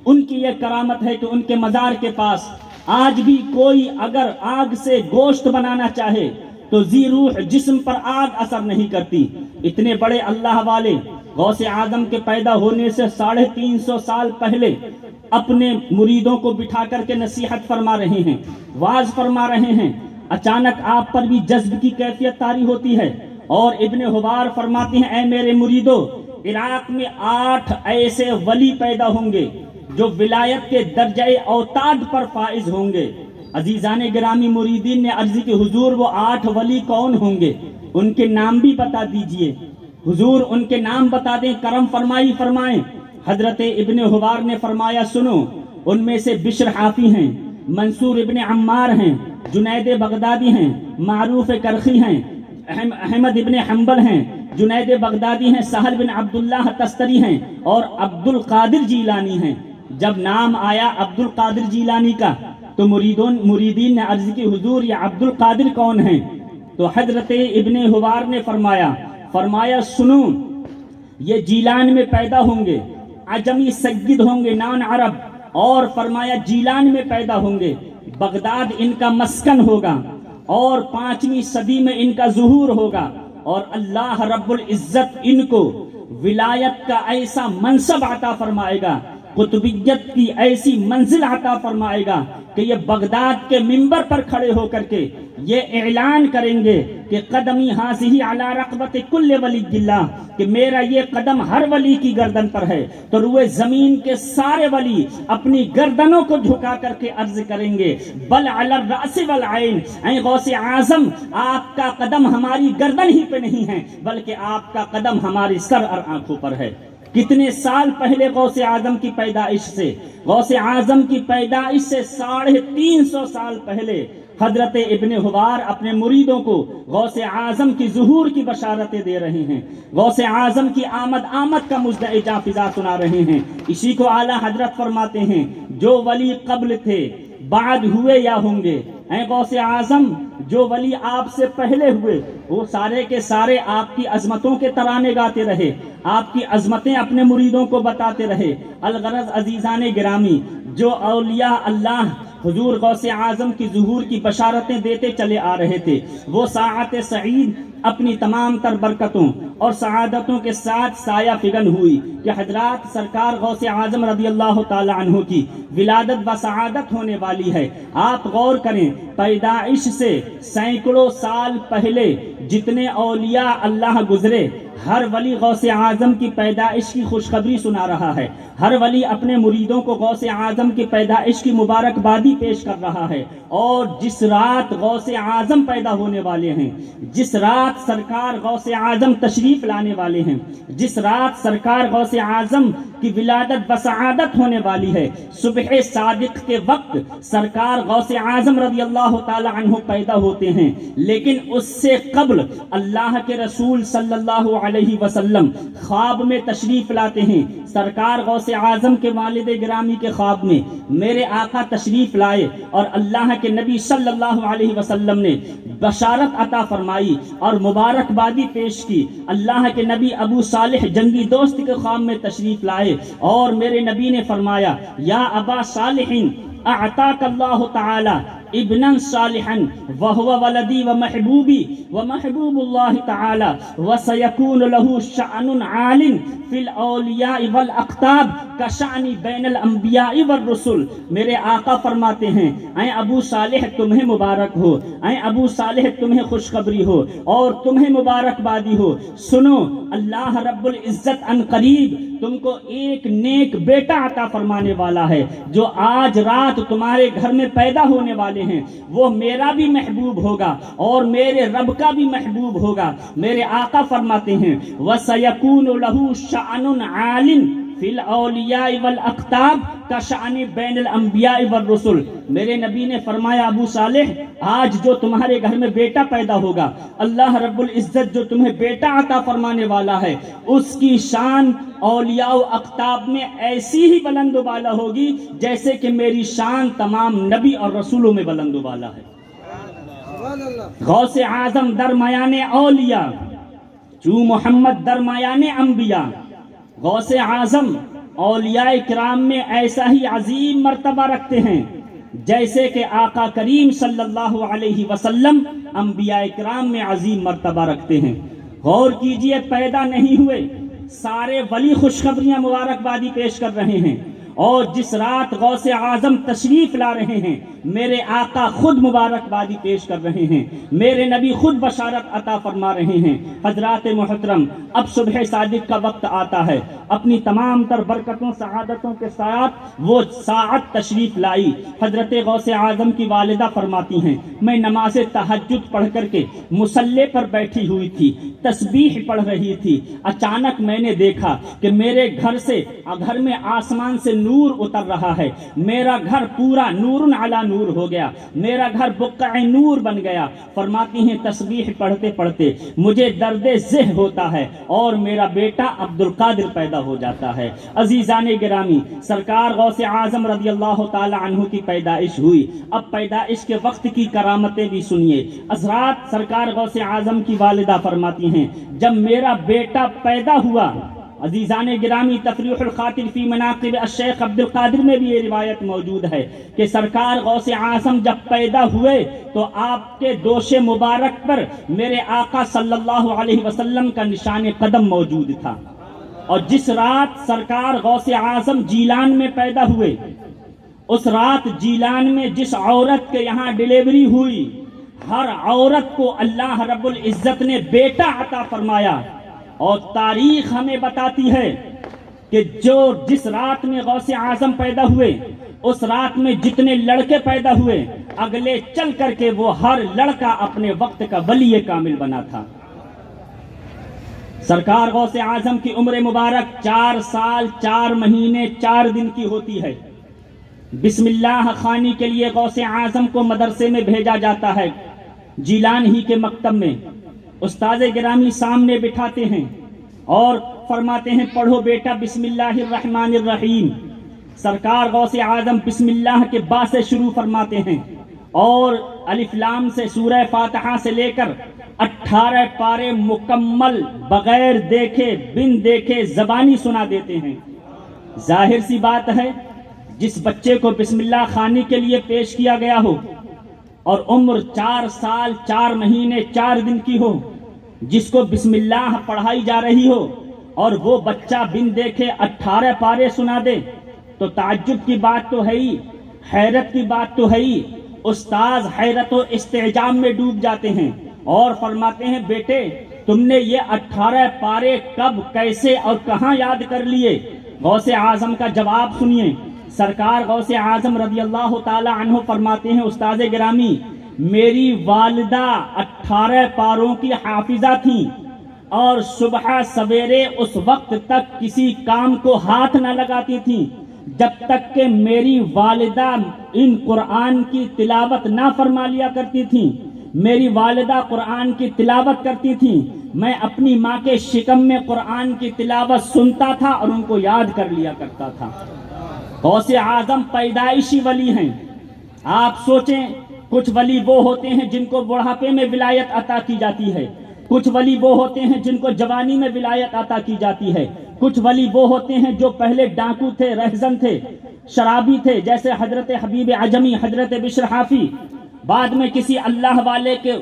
ان کی یہ کرامت ہے کہ ان کے مزار کے پاس آج بھی کوئی اگر آگ سے گوشت بنانا چاہے تو ذی روح جسم پر آگ اثر نہیں کرتی۔ اتنے بڑے اللہ والے غوث اعظم کے پیدا ہونے سے 350 سال پہلے اپنے مریدوں کو بٹھا کر کے نصیحت فرما رہے ہیں، واعظ فرما رہے ہیں۔ اچانک آپ پر بھی جذب کی کیفیت طاری ہوتی ہے اور ابن حبار فرماتے ہیں، اے میرے مریدو، عراق میں 8 ایسے ولی پیدا ہوں گے جو ولایت کے درجہ اوتاد پر فائز ہوں گے۔ عزیزان گرامی مریدین نے عرض کی حضور وہ 8 ولی کون ہوں گے؟ ان کے نام بھی بتا دیجئے حضور، ان کے نام بتا دیں، کرم فرمائیں۔ حضرت ابن حبار نے فرمایا سنو، ان میں سے بشر حافی ہیں، منصور ابن عمار ہیں، جنید بغدادی ہیں، معروف کرخی ہیں، احمد ابن حنبل ہیں، جنید بغدادی ہیں، سہل بن عبداللہ تستری ہیں اور عبد القادر جیلانی ہیں۔ جب نام آیا عبد القادر جیلانی کا تو مریدین نے عرض کی حضور یہ عبد القادر کون ہیں؟ تو حضرت ابن حبار نے فرمایا سنو، یہ جیلان میں پیدا ہوں گے، عجمی سید ہوں گے، نان عرب، اور فرمایا جیلان میں پیدا ہوں گے، بغداد ان کا مسکن ہوگا اور 5ویں صدی میں ان کا ظہور ہوگا، اور اللہ رب العزت ان کو ولایت کا ایسا منصب عطا فرمائے گا، قطبیت کی ایسی منزل عطا فرمائے گا کہ یہ بغداد کے منبر پر کھڑے ہو کر کے یہ اعلان کریں گے کہ قدمی حاضی علی رقبت کل ولی اللہ، کہ میرا یہ قدم ہر ولی کی گردن پر ہے۔ تو روئے زمین کے سارے ولی اپنی گردنوں کو جھکا کر کے عرض کریں گے بل علی الرأس والعین، اے غوث اعظم آپ کا قدم ہماری گردن ہی پہ نہیں ہے بلکہ آپ کا قدم ہماری سر اور آنکھوں پر ہے۔ کتنے سال پہلے غوث اعظم کی پیدائش سے 350 سال پہلے حضرت ابن حبار اپنے مریدوں کو غوث اعظم کی ظہور کی بشارتیں دے رہے ہیں، غوث اعظم کی آمد کا مزدع فضا سنا رہے ہیں۔ اسی کو اعلیٰ حضرت فرماتے ہیں جو ولی قبل تھے بعد ہوئے یا ہوں گے، اے غوث اعظم جو ولی آپ سے پہلے ہوئے وہ سارے کے سارے آپ کی عظمتوں کے ترانے گاتے رہے، آپ کی عظمتیں اپنے مریدوں کو بتاتے رہے۔ الغرض عزیزان گرامی، جو اولیاء اللہ حضور غوث اعظم کی ظہور کی بشارتیں دیتے چلے آ رہے تھے، وہ ساعت سعید اپنی تمام تر برکتوں اور سعادتوں کے ساتھ سایہ فگن ہوئی کہ حضرات سرکار غوث اعظم رضی اللہ تعالی عنہ کی ولادت و سعادت ہونے والی ہے۔ آپ غور کریں، پیدائش سے سینکڑوں سال پہلے جتنے اولیاء اللہ گزرے، ہر ولی غوث اعظم کی پیدائش کی خوشخبری سنا رہا ہے، ہر ولی اپنے مریدوں کو غوث اعظم کی پیدائش کی مبارکبادی پیش کر رہا ہے۔ اور جس رات غوث اعظم پیدا ہونے والے ہیں، جس رات سرکار غوث اعظم تشریف لانے والے ہیں، جس رات سرکار غوث اعظم کی ولادت بسعادت ہونے والی ہے، صبح صادق کے وقت سرکار غوث اعظم رضی اللہ تعالی عنہ پیدا ہوتے ہیں، لیکن اس سے قبل اللہ کے رسول صلی اللہ علیہ وسلم خواب میں تشریف لاتے ہیں۔ سرکار غوث اعظم کے والد گرامی کے خواب میں میرے آقا تشریف لائے اور اللہ کے نبی صلی اللہ علیہ وسلم نے بشارت عطا فرمائی اور مبارکبادی پیش کی۔ اللہ کے نبی ابو صالح جنگی دوست کے خواب میں تشریف لائے اور میرے نبی نے فرمایا یا ابا صالح اعطاک اللہ تعالی ابنا صالحا وهو ولدی ومحبوبی ومحبوب اللہ تعالی وسيكون له شأن عال فی الاولیاء والاقطاب کشأن بین الانبیاء والرسل۔ میرے آقا فرماتے ہیں اے ابو صالح تمہیں مبارک ہو، اے ابو صالح تمہیں خوشخبری ہو اور تمہیں مبارکبادی ہو۔ سنو، اللہ رب العزت ان قریب تم کو ایک نیک بیٹا عطا فرمانے والا ہے جو آج رات تمہارے گھر میں پیدا ہونے والے ہیں، وہ میرا بھی محبوب ہوگا اور میرے رب کا بھی محبوب ہوگا۔ میرے آقا فرماتے ہیں وَسَيَكُونُ لَهُ شَأْنٌ عَالٍ فِي الْأَوْلِيَاءِ وَالْأَقْطَابِ كَشَأْنِ بَيْنِ الْأَنْبِيَاءِ وَالرُّسُلِ۔ میرے نبی نے فرمایا ابو صالح آج جو تمہارے گھر میں بیٹا پیدا ہوگا، اللہ رب العزت جو تمہیں بیٹا عطا فرمانے والا ہے، اس کی شان اولیاء و اقطاب میں ایسی ہی بلند و بالا ہوگی جیسے کہ میری شان تمام نبی اور رسولوں میں بلند و بالا ہے۔ غوث اعظم درمیان اولیاء، چوں محمد درمیان انبیاء، غوث اعظم اولیاء کرام میں ایسا ہی عظیم مرتبہ رکھتے ہیں جیسے کہ آقا کریم صلی اللہ علیہ وسلم انبیاء کرام میں عظیم مرتبہ رکھتے ہیں۔ غور کیجئے، پیدا نہیں ہوئے، سارے ولی خوشخبریاں مبارکبادی پیش کر رہے ہیں، اور جس رات غوث اعظم تشریف لا رہے ہیں میرے آقا خود مبارکبادی پیش کر رہے ہیں، میرے نبی خود بشارت عطا فرما رہے ہیں۔ حضرات محترم، اب صبح صادق کا وقت آتا ہے، اپنی تمام تر برکتوں سعادتوں کے ساتھ وہ ساعت تشریف لائی۔ حضرت غوث اعظم کی والدہ فرماتی ہیں، میں نماز تہجد پڑھ کر کے مصلی پر بیٹھی ہوئی تھی، تسبیح پڑھ رہی تھی، اچانک میں نے دیکھا کہ میرے گھر میں آسمان سے نور اتر رہا ہے، میرا گھر پورا نور علی نور ہو گیا، میرا گھر بقع نور بن گیا۔ فرماتی ہیں تسبیح پڑھتے پڑھتے مجھے درد ذہ ہوتا ہے اور میرا بیٹا عبد القادر پیدا ہو جاتا ہے۔ عزیزان گرامی، سرکار غوث اعظم رضی اللہ تعالی عنہ کی پیدائش ہوئی۔ اب پیدائش کے وقت کی کرامتیں بھی سنیے۔ حضرات، سرکار غوث اعظم کی والدہ فرماتی ہیں، جب میرا بیٹا پیدا ہوا، عزیزان گرامی، تفریح الخاطر فی مناقب الشیخ عبد القادر میں بھی یہ روایت موجود ہے کہ سرکار غوث اعظم جب پیدا ہوئے تو آپ کے دوش مبارک پر میرے آقا صلی اللہ علیہ وسلم کا نشان قدم موجود تھا۔ اور جس رات سرکار غوث اعظم جیلان میں پیدا ہوئے، اس رات جیلان میں جس عورت کے یہاں ڈیلیوری ہوئی، ہر عورت کو اللہ رب العزت نے بیٹا عطا فرمایا۔ اور تاریخ ہمیں بتاتی ہے کہ جس رات میں غوث اعظم پیدا ہوئے، اس رات میں جتنے لڑکے پیدا ہوئے، اگلے چل کر کے وہ ہر لڑکا اپنے وقت کا ولی کامل بنا تھا۔ سرکار غوث اعظم کی عمر مبارک 4 سال 4 مہینے 4 دن کی ہوتی ہے۔ بسم اللہ خوانی کے لیے غوث اعظم کو مدرسے میں بھیجا جاتا ہے، جیلان ہی کے مکتب میں۔ استاد گرامی سامنے بٹھاتے ہیں اور فرماتے ہیں، پڑھو بیٹا بسم اللہ الرحمن الرحیم۔ سرکار غوث اعظم بسم اللہ کے با سے شروع فرماتے ہیں اور الف لام سے سورہ فاتحہ سے لے کر 18 پارے مکمل بغیر دیکھے بن دیکھے زبانی سنا دیتے ہیں۔ ظاہر سی بات ہے، جس بچے کو بسم اللہ خوانی کے لیے پیش کیا گیا ہو اور عمر 4 سال 4 مہینے 4 دن کی ہو، جس کو بسم اللہ پڑھائی جا رہی ہو اور وہ بچہ بن دیکھے 18 پارے سنا دے تو تعجب کی بات تو ہے ہی، حیرت کی بات تو ہے ہی۔ استاذ حیرت و استعجاب میں ڈوب جاتے ہیں اور فرماتے ہیں، بیٹے تم نے یہ 18 پارے کب، کیسے اور کہاں یاد کر لیے؟ غوث اعظم کا جواب سنیے۔ سرکار غوث اعظم رضی اللہ تعالی عنہ فرماتے ہیں، استاد گرامی، میری والدہ 18 پاروں کی حافظہ تھیں اور صبح سویرے اس وقت تک کسی کام کو ہاتھ نہ لگاتی تھیں جب تک کہ میری والدہ ان قرآن کی تلاوت نہ فرما لیا کرتی تھیں۔ میری والدہ قرآن کی تلاوت کرتی تھیں، میں اپنی ماں کے شکم میں قرآن کی تلاوت سنتا تھا اور ان کو یاد کر لیا کرتا تھا۔ غوث اعظم پیدائشی ولی ہیں۔ آپ سوچیں، کچھ ولی وہ ہوتے ہیں جن کو بڑھاپے میں ولایت عطا کی جاتی ہے، کچھ ولی وہ ہوتے ہیں جن کو جوانی میں ولایت عطا کی جاتی ہے، کچھ ولی وہ ہوتے ہیں جو پہلے ڈاکو تھے، رہزن تھے، شرابی تھے، جیسے حضرت حبیب عجمی، حضرت بشر حافی، بعد میں کسی اللہ والے کے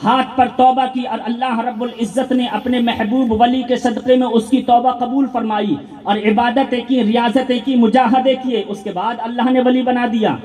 ہاتھ پر توبہ کی اور اللہ رب العزت نے اپنے محبوب ولی کے صدقے میں اس کی توبہ قبول فرمائی اور عبادتیں کی، ریاضتیں کی، مجاہدے کیے، اس کے بعد اللہ نے ولی بنا دیا۔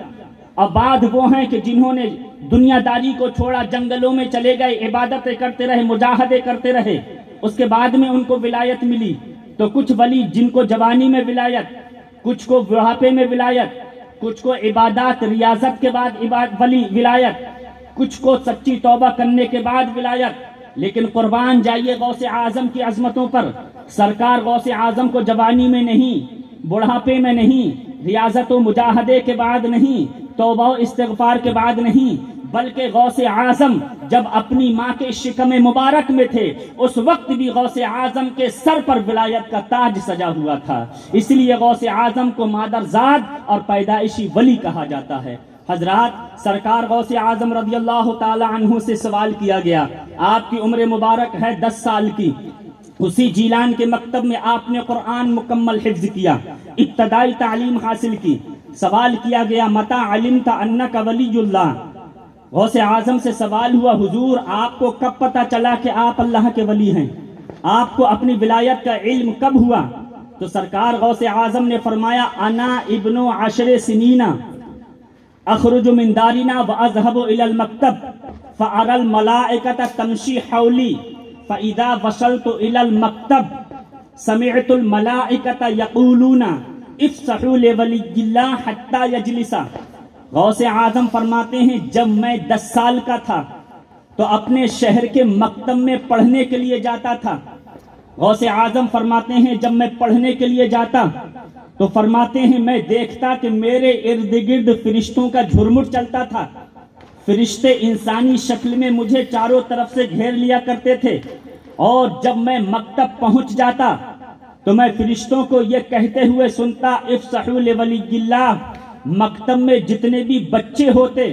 اور بعد وہ ہیں کہ جنہوں نے دنیا داری کو چھوڑا، جنگلوں میں چلے گئے، عبادتیں کرتے رہے، مجاہدے کرتے رہے، اس کے بعد میں ان کو ولایت ملی۔ تو کچھ ولی جن کو جوانی میں ولایت، کچھ کو بڑھاپے میں ولایت، کچھ کو عبادات ریاضت کے بعد ولی ولایت، کچھ کو سچی توبہ کرنے کے بعد ولایت۔ لیکن قربان جائیے غوث اعظم کی عظمتوں پر۔ سرکار غوث اعظم کو جوانی میں نہیں، بڑھاپے میں نہیں، ریاضت و مجاہدے کے بعد نہیں، توبہ و استغفار کے بعد نہیں، بلکہ غوث اعظم جب اپنی ماں کے شکم مبارک میں تھے اس وقت بھی غوث اعظم کے سر پر ولایت کا تاج سجا ہوا تھا۔ اس لیے غوث اعظم کو مادرزاد اور پیدائشی ولی کہا جاتا ہے۔ حضرات، سرکار غوث اعظم رضی اللہ تعالی عنہ سے سوال کیا گیا، آپ کی عمر مبارک ہے 10 سال کی، اسی جیلان کے مکتب میں آپ نے قرآن مکمل حفظ کیا، ابتدائی تعلیم حاصل کی، سوال کیا گیا متا علمت انک ولی اللہ، غوث اعظم سے سوال ہوا حضور آپ کو کب پتہ چلا کہ آپ اللہ کے ولی ہیں، آپ کو اپنی ولایت کا علم کب ہوا؟ تو سرکار غوث اعظم نے فرمایا انا ابن 10 سنین اخرج من دارنا واذهب الى المکتب فارى الملائکۃ تمشی حولی فاذا وصلت الى المکتب سمعت الملائکۃ یقولون افسحوا لولی اللہ حتی یجلس۔ غوث اعظم فرماتے ہیں جب میں 10 سال کا تھا تو اپنے شہر کے مکتب میں پڑھنے کے لیے جاتا تھا۔ غوث اعظم فرماتے ہیں جب میں پڑھنے کے لیے جاتا تو فرماتے ہیں میں دیکھتا کہ میرے ارد گرد فرشتوں کا جھرمٹ چلتا تھا، فرشتے انسانی شکل میں مجھے چاروں طرف سے گھیر لیا کرتے تھے، اور جب میں مکتب پہنچ جاتا تو میں فرشتوں کو یہ کہتے ہوئے سنتا افسحوا لولی اللہ، مکتب میں جتنے بھی بچے ہوتے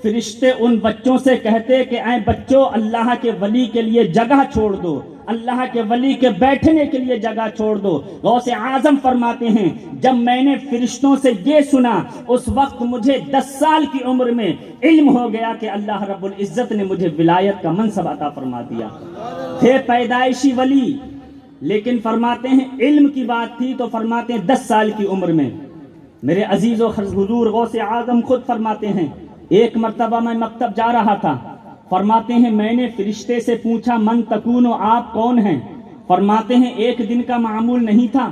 فرشتے ان بچوں سے کہتے کہ اے بچوں اللہ کے ولی کے لیے جگہ چھوڑ دو، اللہ کے ولی کے بیٹھنے کے لیے جگہ چھوڑ دو۔ غوث اعظم فرماتے ہیں جب میں نے فرشتوں سے یہ سنا اس وقت مجھے 10 سال کی عمر میں علم ہو گیا کہ اللہ رب العزت نے مجھے ولایت کا منصب عطا فرما دیا۔ تھے پیدائشی ولی، لیکن فرماتے ہیں علم کی بات تھی تو فرماتے ہیں 10 سال کی عمر میں۔ میرے عزیز و حضور غوث اعظم خود فرماتے ہیں ایک مرتبہ میں مکتب جا رہا تھا، فرماتے ہیں میں نے فرشتے سے پوچھا من تکون، آپ کون ہیں؟ فرماتے ہیں ایک دن کا معمول نہیں تھا،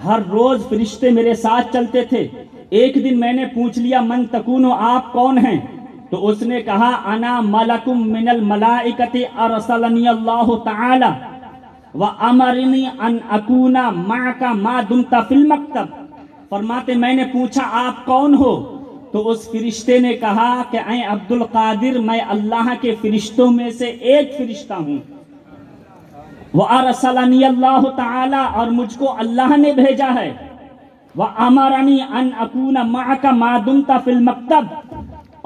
ہر روز فرشتے میرے ساتھ چلتے تھے۔ ایک دن میں نے پوچھ لیا من تکون، آپ کون ہیں؟ تو اس نے کہا انا ملکم من الملائکۃ ارسلنی اللہ تعالی وامرنی ان اکون معک ما دمت فی المکتب۔ فرماتے میں نے پوچھا آپ کون ہو؟ تو اس فرشتے نے کہا کہ اے عبد القادر میں اللہ کے فرشتوں میں سے ایک فرشتہ ہوں، وَأَرْسَلَنِيَ اللَّهُ تعالی، اور مجھ کو اللہ نے بھیجا ہے، وَأَمَرَنِي أَنْ أَكُونَ مَعَكَ مَا دُمْتَ فِي الْمَكْتَبِ،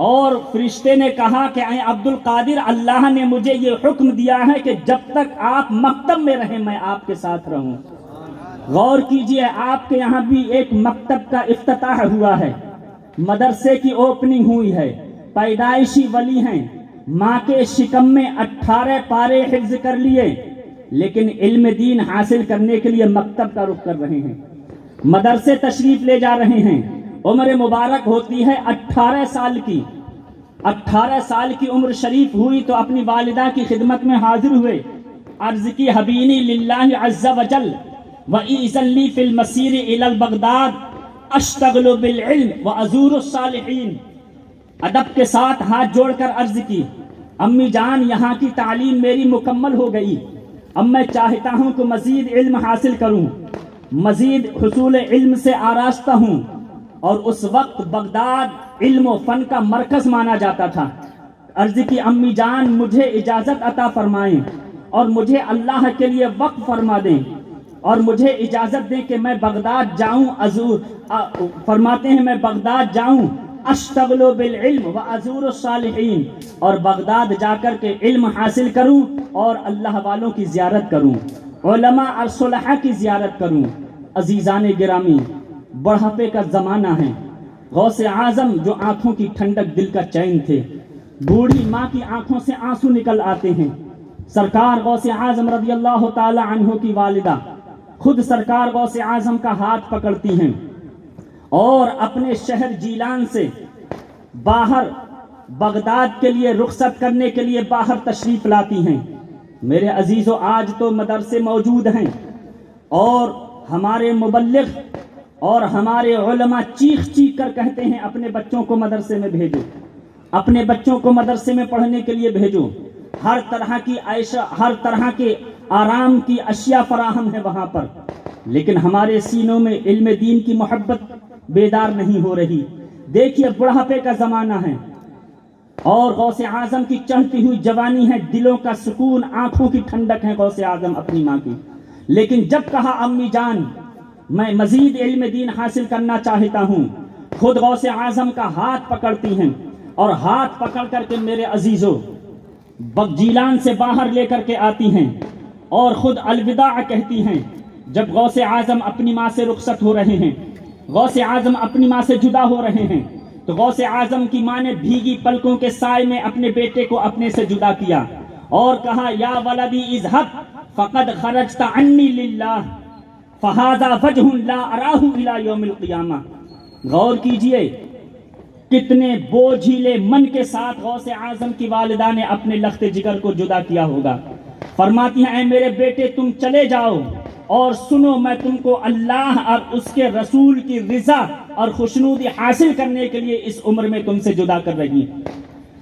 اور فرشتے نے کہا کہ اے عبد القادر اللہ نے مجھے یہ حکم دیا ہے کہ جب تک آپ مکتب میں رہیں میں آپ کے ساتھ رہوں۔ غور کیجئے آپ کے یہاں بھی ایک مکتب کا افتتاح ہوا ہے، مدرسے کی اوپننگ ہوئی ہے، پیدائشی ولی ہیں، ماں کے شکم میں 18 پارے حفظ کر لیے، لیکن علم دین حاصل کرنے کے لیے مکتب کا رخ کر رہے ہیں، مدرسے تشریف لے جا رہے ہیں۔ عمر مبارک ہوتی ہے 18 سال کی، 18 سال کی عمر شریف ہوئی تو اپنی والدہ کی خدمت میں حاضر ہوئے، عرض کی حبینی للہ عز وجل وَإِذَن لِّي فِي الْمَسِيرِ إِلَى الْبَغْدَادِ أَشْتَغِلُ بِالْعِلْمِ وَأَزُورُ الصَّالِحِينَ۔ ادب کے ساتھ ہاتھ جوڑ کر عرض کی امی جان یہاں کی تعلیم میری مکمل ہو گئی، اب میں چاہتا ہوں کہ مزید علم حاصل کروں، مزید حصول علم سے آراستہ ہوں۔ اور اس وقت بغداد علم و فن کا مرکز مانا جاتا تھا۔ عرض کی امی جان مجھے اجازت عطا فرمائیں اور مجھے اللہ کے لیے وقف فرما دیں، اور مجھے اجازت دیں کہ میں بغداد جاؤں۔ فرماتے ہیں میں بغداد جاؤں، اشتغل بالعلم وازور الصالحین، اور بغداد جا کر کے علم حاصل کروں اور اللہ والوں کی زیارت کروں، علماء اور صلحاء کی زیارت کروں۔ عزیزان گرامی، بڑھاپے کا زمانہ ہے، غوث اعظم جو آنکھوں کی ٹھنڈک دل کا چین تھے، بوڑھی ماں کی آنکھوں سے آنسو نکل آتے ہیں۔ سرکار غوث اعظم رضی اللہ تعالی عنہ کی والدہ خود سرکار غوث اعظم کا ہاتھ پکڑتی ہیں اور اپنے شہر جیلان سے باہر بغداد کے لیے رخصت کرنے کے لیے باہر تشریف لاتی ہیں۔ میرے عزیزو، آج تو مدرسے موجود ہیں اور ہمارے مبلغ اور ہمارے علماء چیخ چیخ کر کہتے ہیں اپنے بچوں کو مدرسے میں بھیجو، اپنے بچوں کو مدرسے میں پڑھنے کے لیے بھیجو، ہر طرح کی عیشہ، ہر طرح کے آرام کی اشیاء فراہم ہے وہاں پر، لیکن ہمارے سینوں میں علم دین کی محبت بیدار نہیں ہو رہی۔ دیکھیے بڑھاپے کا زمانہ ہے اور غوث اعظم کی چڑھتی ہوئی جوانی ہے، دلوں کا سکون، آنکھوں کی ٹھنڈک ہے غوث اعظم اپنی ماں کی، لیکن جب کہا امی جان میں مزید علم دین حاصل کرنا چاہتا ہوں، خود غوث اعظم کا ہاتھ پکڑتی ہیں اور ہاتھ پکڑ کر کے میرے عزیزو جیلان سے باہر لے کر کے آتی ہیں اور خود الوداع کہتی ہیں۔ جب غوث اعظم اپنی ماں سے رخصت ہو رہے ہیں، غوث اعظم اپنی ماں سے جدا ہو رہے ہیں تو غوث اعظم کی ماں نے بھیگی پلکوں کے سائے میں اپنے بیٹے کو اپنے سے جدا کیا اور کہا یا ولدی اذهب فقد خرجت عنی للہ فہذا وجہ لا اراہ الی یوم القیامہ. غور کیجئے کتنے بوجھیلے من کے ساتھ غوث اعظم کی والدہ نے اپنے لخت جگر کو جدا کیا ہوگا. فرماتی ہیں اے میرے بیٹے تم چلے جاؤ اور سنو میں تم کو اللہ اور اس کے رسول کی رضا اور خوشنودی حاصل کرنے کے لیے اس عمر میں تم سے جدا کر رہی ہوں.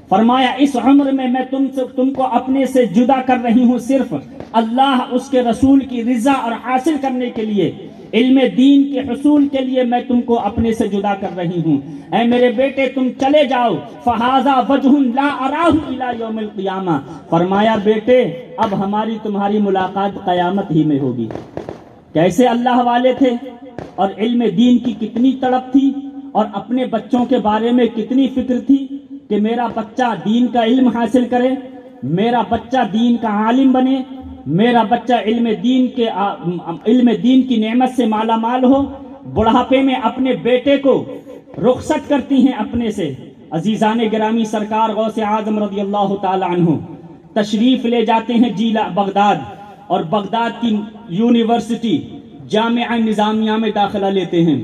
فرمایا اس عمر میں میں تم کو اپنے سے جدا کر رہی ہوں صرف اللہ اس کے رسول کی رضا اور حاصل کرنے کے لیے, علم دین کے حصول کے لیے میں تم کو اپنے سے جدا کر رہی ہوں. اے میرے بیٹے تم چلے جاؤ فہذا وجہ لا اراہ الی یوم القیامہ. فرمایا بیٹے اب ہماری تمہاری ملاقات قیامت ہی میں ہوگی. کیسے اللہ والے تھے اور علم دین کی کتنی تڑپ تھی اور اپنے بچوں کے بارے میں کتنی فکر تھی کہ میرا بچہ دین کا علم حاصل کرے, میرا بچہ دین کا عالم بنے, میرا بچہ علم دین کی نعمت سے مالا مال ہو. بڑھاپے میں اپنے بیٹے کو رخصت کرتی ہیں اپنے سے. عزیزان گرامی سرکار غوث اعظم رضی اللہ تعالی عنہ تشریف لے جاتے ہیں جیلا بغداد اور بغداد کی یونیورسٹی جامعہ نظامیہ میں داخلہ لیتے ہیں.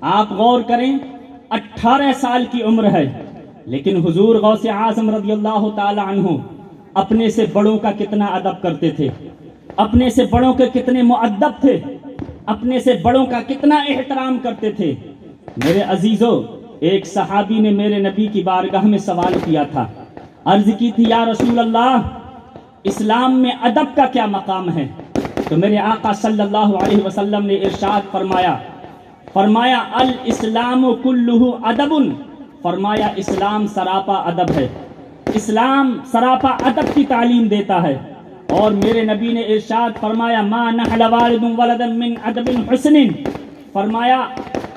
آپ غور کریں 18 سال کی عمر ہے لیکن حضور غوث اعظم رضی اللہ تعالی عنہ اپنے سے بڑوں کا کتنا ادب کرتے تھے, اپنے سے بڑوں کے کتنے مؤدب تھے, اپنے سے بڑوں کا کتنا احترام کرتے تھے. میرے عزیزو ایک صحابی نے میرے نبی کی بارگاہ میں سوال کیا تھا, عرض کی تھی یا رسول اللہ اسلام میں ادب کا کیا مقام ہے؟ تو میرے آقا صلی اللہ علیہ وسلم نے ارشاد فرمایا الاسلام کلہ ادب. فرمایا اسلام سراپا ادب ہے, اسلام سراپا ادب کی تعلیم دیتا ہے. اور میرے نبی نے ارشاد فرمایا ما نحل والد ولدا من ادب حسن. فرمایا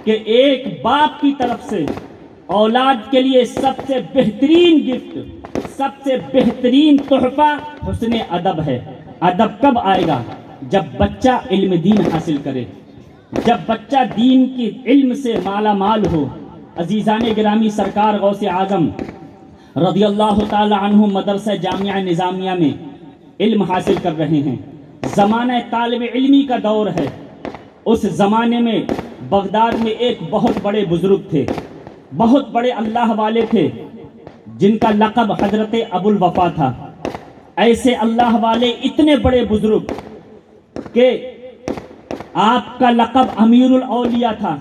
کہ ایک باپ کی طرف سے اولاد کے لیے سب سے بہترین گفٹ, سب سے بہترین تحفہ حسن ادب ہے. ادب کب آئے گا؟ جب بچہ علم دین حاصل کرے, جب بچہ دین کی علم سے مالا مال ہو. عزیزان گرامی سرکار غوث اعظم رضی اللہ تعالی عنہ مدرسہ جامعہ نظامیہ میں علم حاصل کر رہے ہیں. زمانہ طالب علمی کا دور ہے. اس زمانے میں بغداد میں ایک بہت بڑے بزرگ تھے, بہت بڑے اللہ والے تھے جن کا لقب حضرت ابو الوفا تھا. ایسے اللہ والے اتنے بڑے بزرگ کہ آپ کا لقب امیر الاولیاء تھا,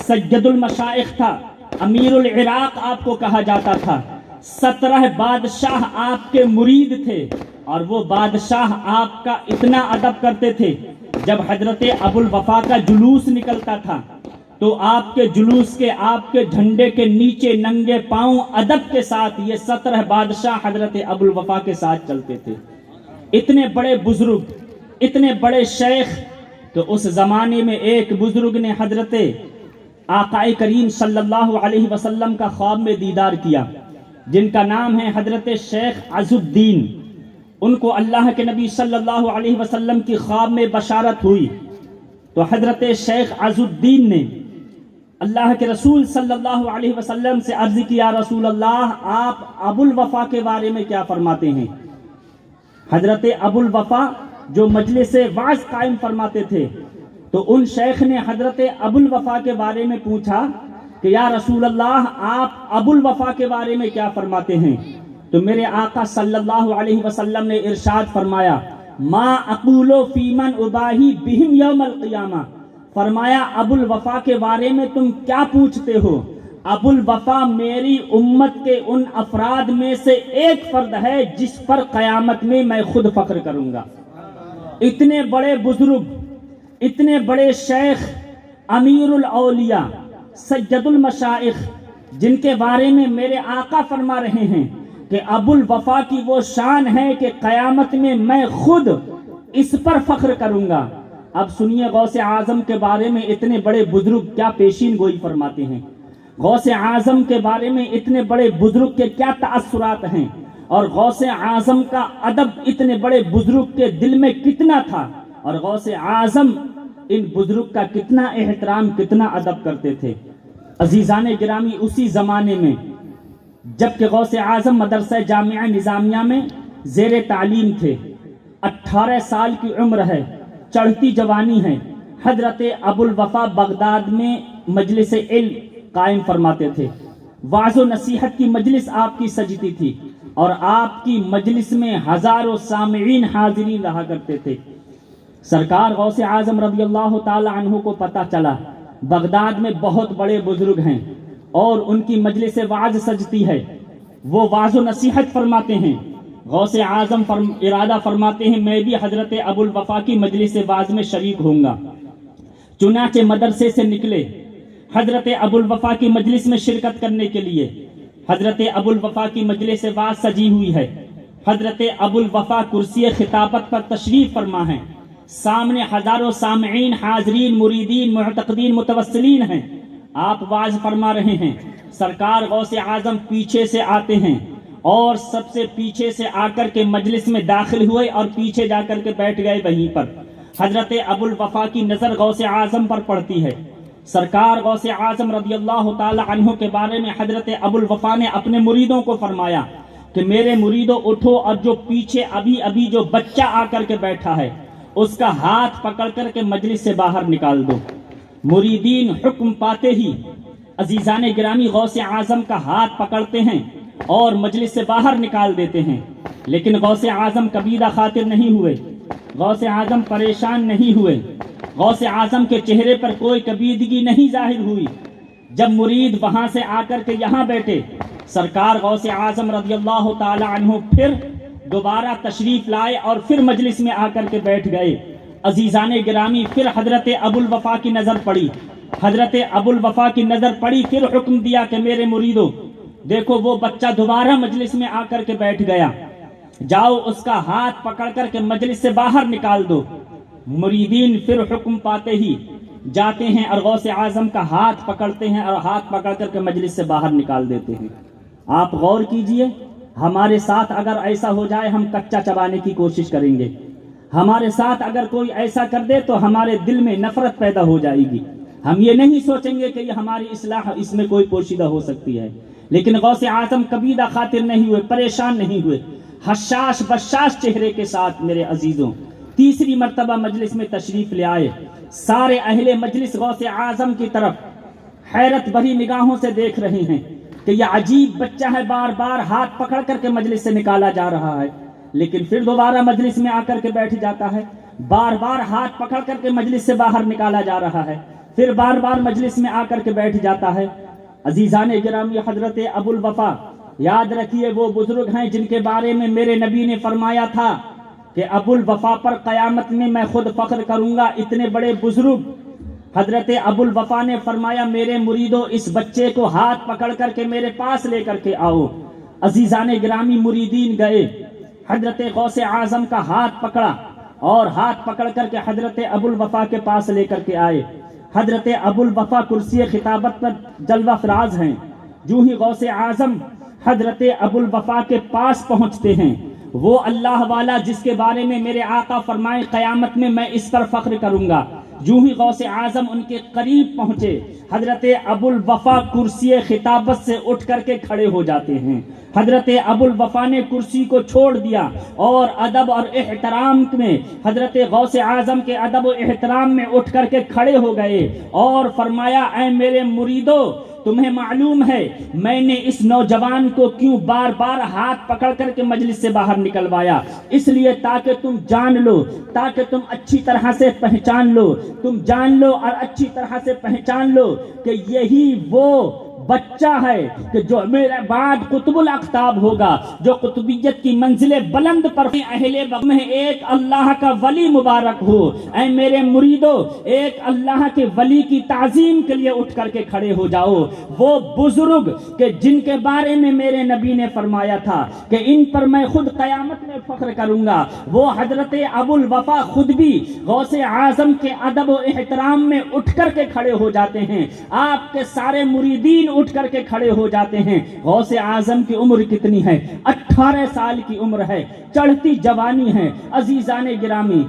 سید المشائخ تھا, امیر العراق آپ کو کہا جاتا تھا. 17 بادشاہ آپ کے مرید تھے اور وہ بادشاہ آپ کا اتنا ادب کرتے تھے. جب حضرت ابو الوفا کا جلوس نکلتا تھا تو آپ کے جلوس کے آپ کے جھنڈے کے نیچے ننگے پاؤں ادب کے ساتھ یہ 17 بادشاہ حضرت ابو الوفا کے ساتھ چلتے تھے. اتنے بڑے بزرگ, اتنے بڑے شیخ. تو اس زمانے میں ایک بزرگ نے حضرت آقا کریم صلی اللہ علیہ وسلم کا خواب میں دیدار کیا جن کا نام ہے حضرت شیخ عز الدین. ان کو اللہ کے نبی صلی اللہ علیہ وسلم کی خواب میں بشارت ہوئی تو حضرت شیخ عز الدین نے اللہ کے رسول صلی اللہ علیہ وسلم سے عرض کی یا رسول اللہ آپ ابو الوفا کے بارے میں کیا فرماتے ہیں؟ حضرت ابو الوفا جو مجلس وعظ قائم فرماتے تھے تو ان شیخ نے حضرت ابو الوفا کے بارے میں پوچھا کہ یا رسول اللہ آپ ابو الوفا کے بارے میں کیا فرماتے ہیں؟ تو میرے آقا صلی اللہ علیہ وسلم نے ارشاد فرمایا ما اقول فی من اباہی بہم یوم القیامہ. فرمایا ابو الوفا کے بارے میں تم کیا پوچھتے ہو؟ ابو الوفا میری امت کے ان افراد میں سے ایک فرد ہے جس پر قیامت میں خود فخر کروں گا. اتنے بڑے بزرگ, اتنے بڑے شیخ, امیر الاولیاء, سید المشائخ جن کے بارے میں میرے آقا فرما رہے ہیں کہ ابو الوفا کی وہ شان ہے کہ قیامت میں خود اس پر فخر کروں گا. اب سنیے غوث اعظم کے بارے میں اتنے بڑے بزرگ کیا پیشین گوئی فرماتے ہیں, غوث اعظم کے بارے میں اتنے بڑے بزرگ کے کیا تأثرات ہیں اور غوث اعظم کا ادب اتنے بڑے بزرگ کے دل میں کتنا تھا اور غوث اعظم ان بزرگ کا کتنا احترام کتنا ادب کرتے تھے۔ عزیزان گرامی، اسی زمانے میں جبکہ غوث اعظم مدرسہ جامعہ نظامیہ میں زیر تعلیم تھے، 18 سال کی عمر ہے، چڑھتی جوانی ہے، حضرت ابوالوفا بغداد میں مجلس علم قائم فرماتے تھے۔ وعظ و نصیحت کی مجلس آپ کی سجتی تھی اور آپ کی مجلس میں ہزاروں سامعین حاضرین رہا کرتے تھے۔ سرکار غوث اعظم رضی اللہ تعالی عنہ کو پتہ چلا بغداد میں بہت بڑے بزرگ ہیں اور ان کی مجلس وعظ سجتی ہے، وہ وعظ و نصیحت فرماتے ہیں۔ غوث اعظم ارادہ فرماتے ہیں میں بھی حضرت ابوالوفا کی مجلس وعظ میں شریک ہوں گا۔ چنانچہ مدرسے سے نکلے حضرت ابوالوفا کی مجلس میں شرکت کرنے کے لیے۔ حضرت ابوالوفا کی مجلس وعظ سجی ہوئی ہے، حضرت ابوالوفا کرسی خطابت پر تشریف فرما ہیں، سامنے ہزاروں سامعین حاضرین مریدین معتقدین متوسلین ہیں، آپ وعظ فرما رہے ہیں۔ سرکار غوث اعظم پیچھے سے آتے ہیں اور سب سے پیچھے سے آ کر کے مجلس میں داخل ہوئے اور پیچھے جا کر کے بیٹھ گئے وہیں پر۔ حضرت ابوالوفا کی نظر غوث اعظم پر پڑتی ہے۔ سرکار غوث اعظم رضی اللہ تعالی عنہ کے بارے میں حضرت ابوالوفا نے اپنے مریدوں کو فرمایا کہ میرے مریدوں اٹھو اور جو پیچھے ابھی جو بچہ آ کر کے بیٹھا ہے اس کا ہاتھ پکڑ کر کے مجلس سے باہر نکال دو۔ مریدین حکم پاتے ہی عزیزان گرامی غوث اعظم کا ہاتھ پکڑتے ہیں اور مجلس سے باہر نکال دیتے ہیں، لیکن غوث اعظم کبیدہ خاطر نہیں ہوئے، غوث اعظم پریشان نہیں ہوئے، غوث اعظم کے چہرے پر کوئی کبیدگی نہیں ظاہر ہوئی۔ جب مرید وہاں سے آ کر کے یہاں بیٹھے، سرکار غوث اعظم رضی اللہ تعالی عنہ پھر دوبارہ تشریف لائے اور پھر مجلس میں آ کر کے بیٹھ گئے۔ عزیزان گرامی، پھر حضرت ابوالوفا کی نظر پڑی، حضرت ابوالوفا کی نظر پڑی، پھر حکم دیا کہ میرے مریدوں دیکھو وہ بچہ دوبارہ مجلس میں آ کر کے بیٹھ گیا، جاؤ اس کا ہاتھ پکڑ کر کے مجلس سے باہر نکال دو۔ مریدین پھر حکم پاتے ہی جاتے ہیں اور غوث اعظم کا ہاتھ پکڑتے ہیں اور ہاتھ پکڑ کر کے مجلس سے باہر نکال دیتے ہیں۔ آپ غور کیجئے، ہمارے ساتھ اگر ایسا ہو جائے ہم کچا چبانے کی کوشش کریں گے، ہمارے ساتھ اگر کوئی ایسا کر دے تو ہمارے دل میں نفرت پیدا ہو جائے گی، ہم یہ نہیں سوچیں گے کہ یہ ہماری اصلاح اس میں کوئی پوشیدہ ہو سکتی ہے۔ لیکن غوث اعظم کبیدہ خاطر نہیں ہوئے، پریشان نہیں ہوئے، حشاش بشاش چہرے کے ساتھ میرے عزیزوں تیسری مرتبہ مجلس میں تشریف لے آئے۔ سارے اہل مجلس غوث اعظم کی طرف حیرت بھری نگاہوں سے دیکھ رہے ہیں کہ یہ عجیب بچہ ہے، بار بار ہاتھ پکڑ کر کے مجلس سے نکالا جا رہا ہے لیکن پھر دوبارہ مجلس میں آ کر کے بیٹھ جاتا ہے، بار بار ہاتھ پکڑ کر کے مجلس سے باہر نکالا جا رہا ہے، پھر بار بار مجلس میں آ کر کے بیٹھ جاتا ہے۔ عزیزان گرامی، حضرت ابوالوفا یاد رکھیے وہ بزرگ ہیں جن کے بارے میں میرے نبی نے فرمایا تھا کہ ابوالوفا پر قیامت میں میں خود فخر کروں گا۔ اتنے بڑے بزرگ حضرت ابوالوفا نے فرمایا میرے مریدوں اس بچے کو ہاتھ پکڑ کر کے میرے پاس لے کر کے آؤ۔ عزیزان گرامی، مریدین گئے، حضرت غوث اعظم کا ہاتھ پکڑا اور ہاتھ پکڑ کر کے حضرت ابوالوفا کے پاس لے کر کے آئے۔ حضرت ابوالوفا کرسی خطابت پر جلوہ فراز ہیں۔ جو ہی غوث اعظم حضرت ابوالوفا کے پاس پہنچتے ہیں، وہ اللہ والا جس کے بارے میں میرے آقا فرمائے قیامت میں میں اس پر فخر کروں گا، جو ہی غوث اعظم ان کے قریب پہنچے، حضرت ابوالوفا کرسی خطابت سے اٹھ کر کے کھڑے ہو جاتے ہیں۔ حضرت ابوالوفا نے کرسی کو چھوڑ دیا اور ادب اور احترام میں حضرت غوث اعظم کے ادب و احترام میں اٹھ کر کے کھڑے ہو گئے اور فرمایا اے میرے مریدو، تمہیں معلوم ہے میں نے اس نوجوان کو کیوں بار بار ہاتھ پکڑ کر کے مجلس سے باہر نکلوایا؟ اس لیے تاکہ تم جان لو، تاکہ تم اچھی طرح سے پہچان لو، تم جان لو اور اچھی طرح سے پہچان لو کہ یہی وہ بچہ ہے کہ جو میرے بعد قطب الاقطاب ہوگا، جو قطبیت کی منزل بلند پر اہل بغم ہے۔ ایک اللہ کا ولی مبارک ہو۔ اے میرے مریدو، ایک اللہ کے ولی کی تعظیم کے لیے اٹھ کر کے کھڑے ہو جاؤ۔ وہ بزرگ کہ جن کے بارے میں میرے نبی نے فرمایا تھا کہ ان پر میں خود قیامت میں فخر کروں گا، وہ حضرت ابوالوفا خود بھی غوث اعظم کے ادب و احترام میں اٹھ کر کے کھڑے ہو جاتے ہیں۔ آپ کے سارے مریدین اٹھ کر کے کھڑے ہو جاتے ہیں۔ غوث اعظم کی عمر کتنی ہے؟ 18 سال کی عمر ہے، چڑھتی جوانی ہے۔ عزیزان گرامی،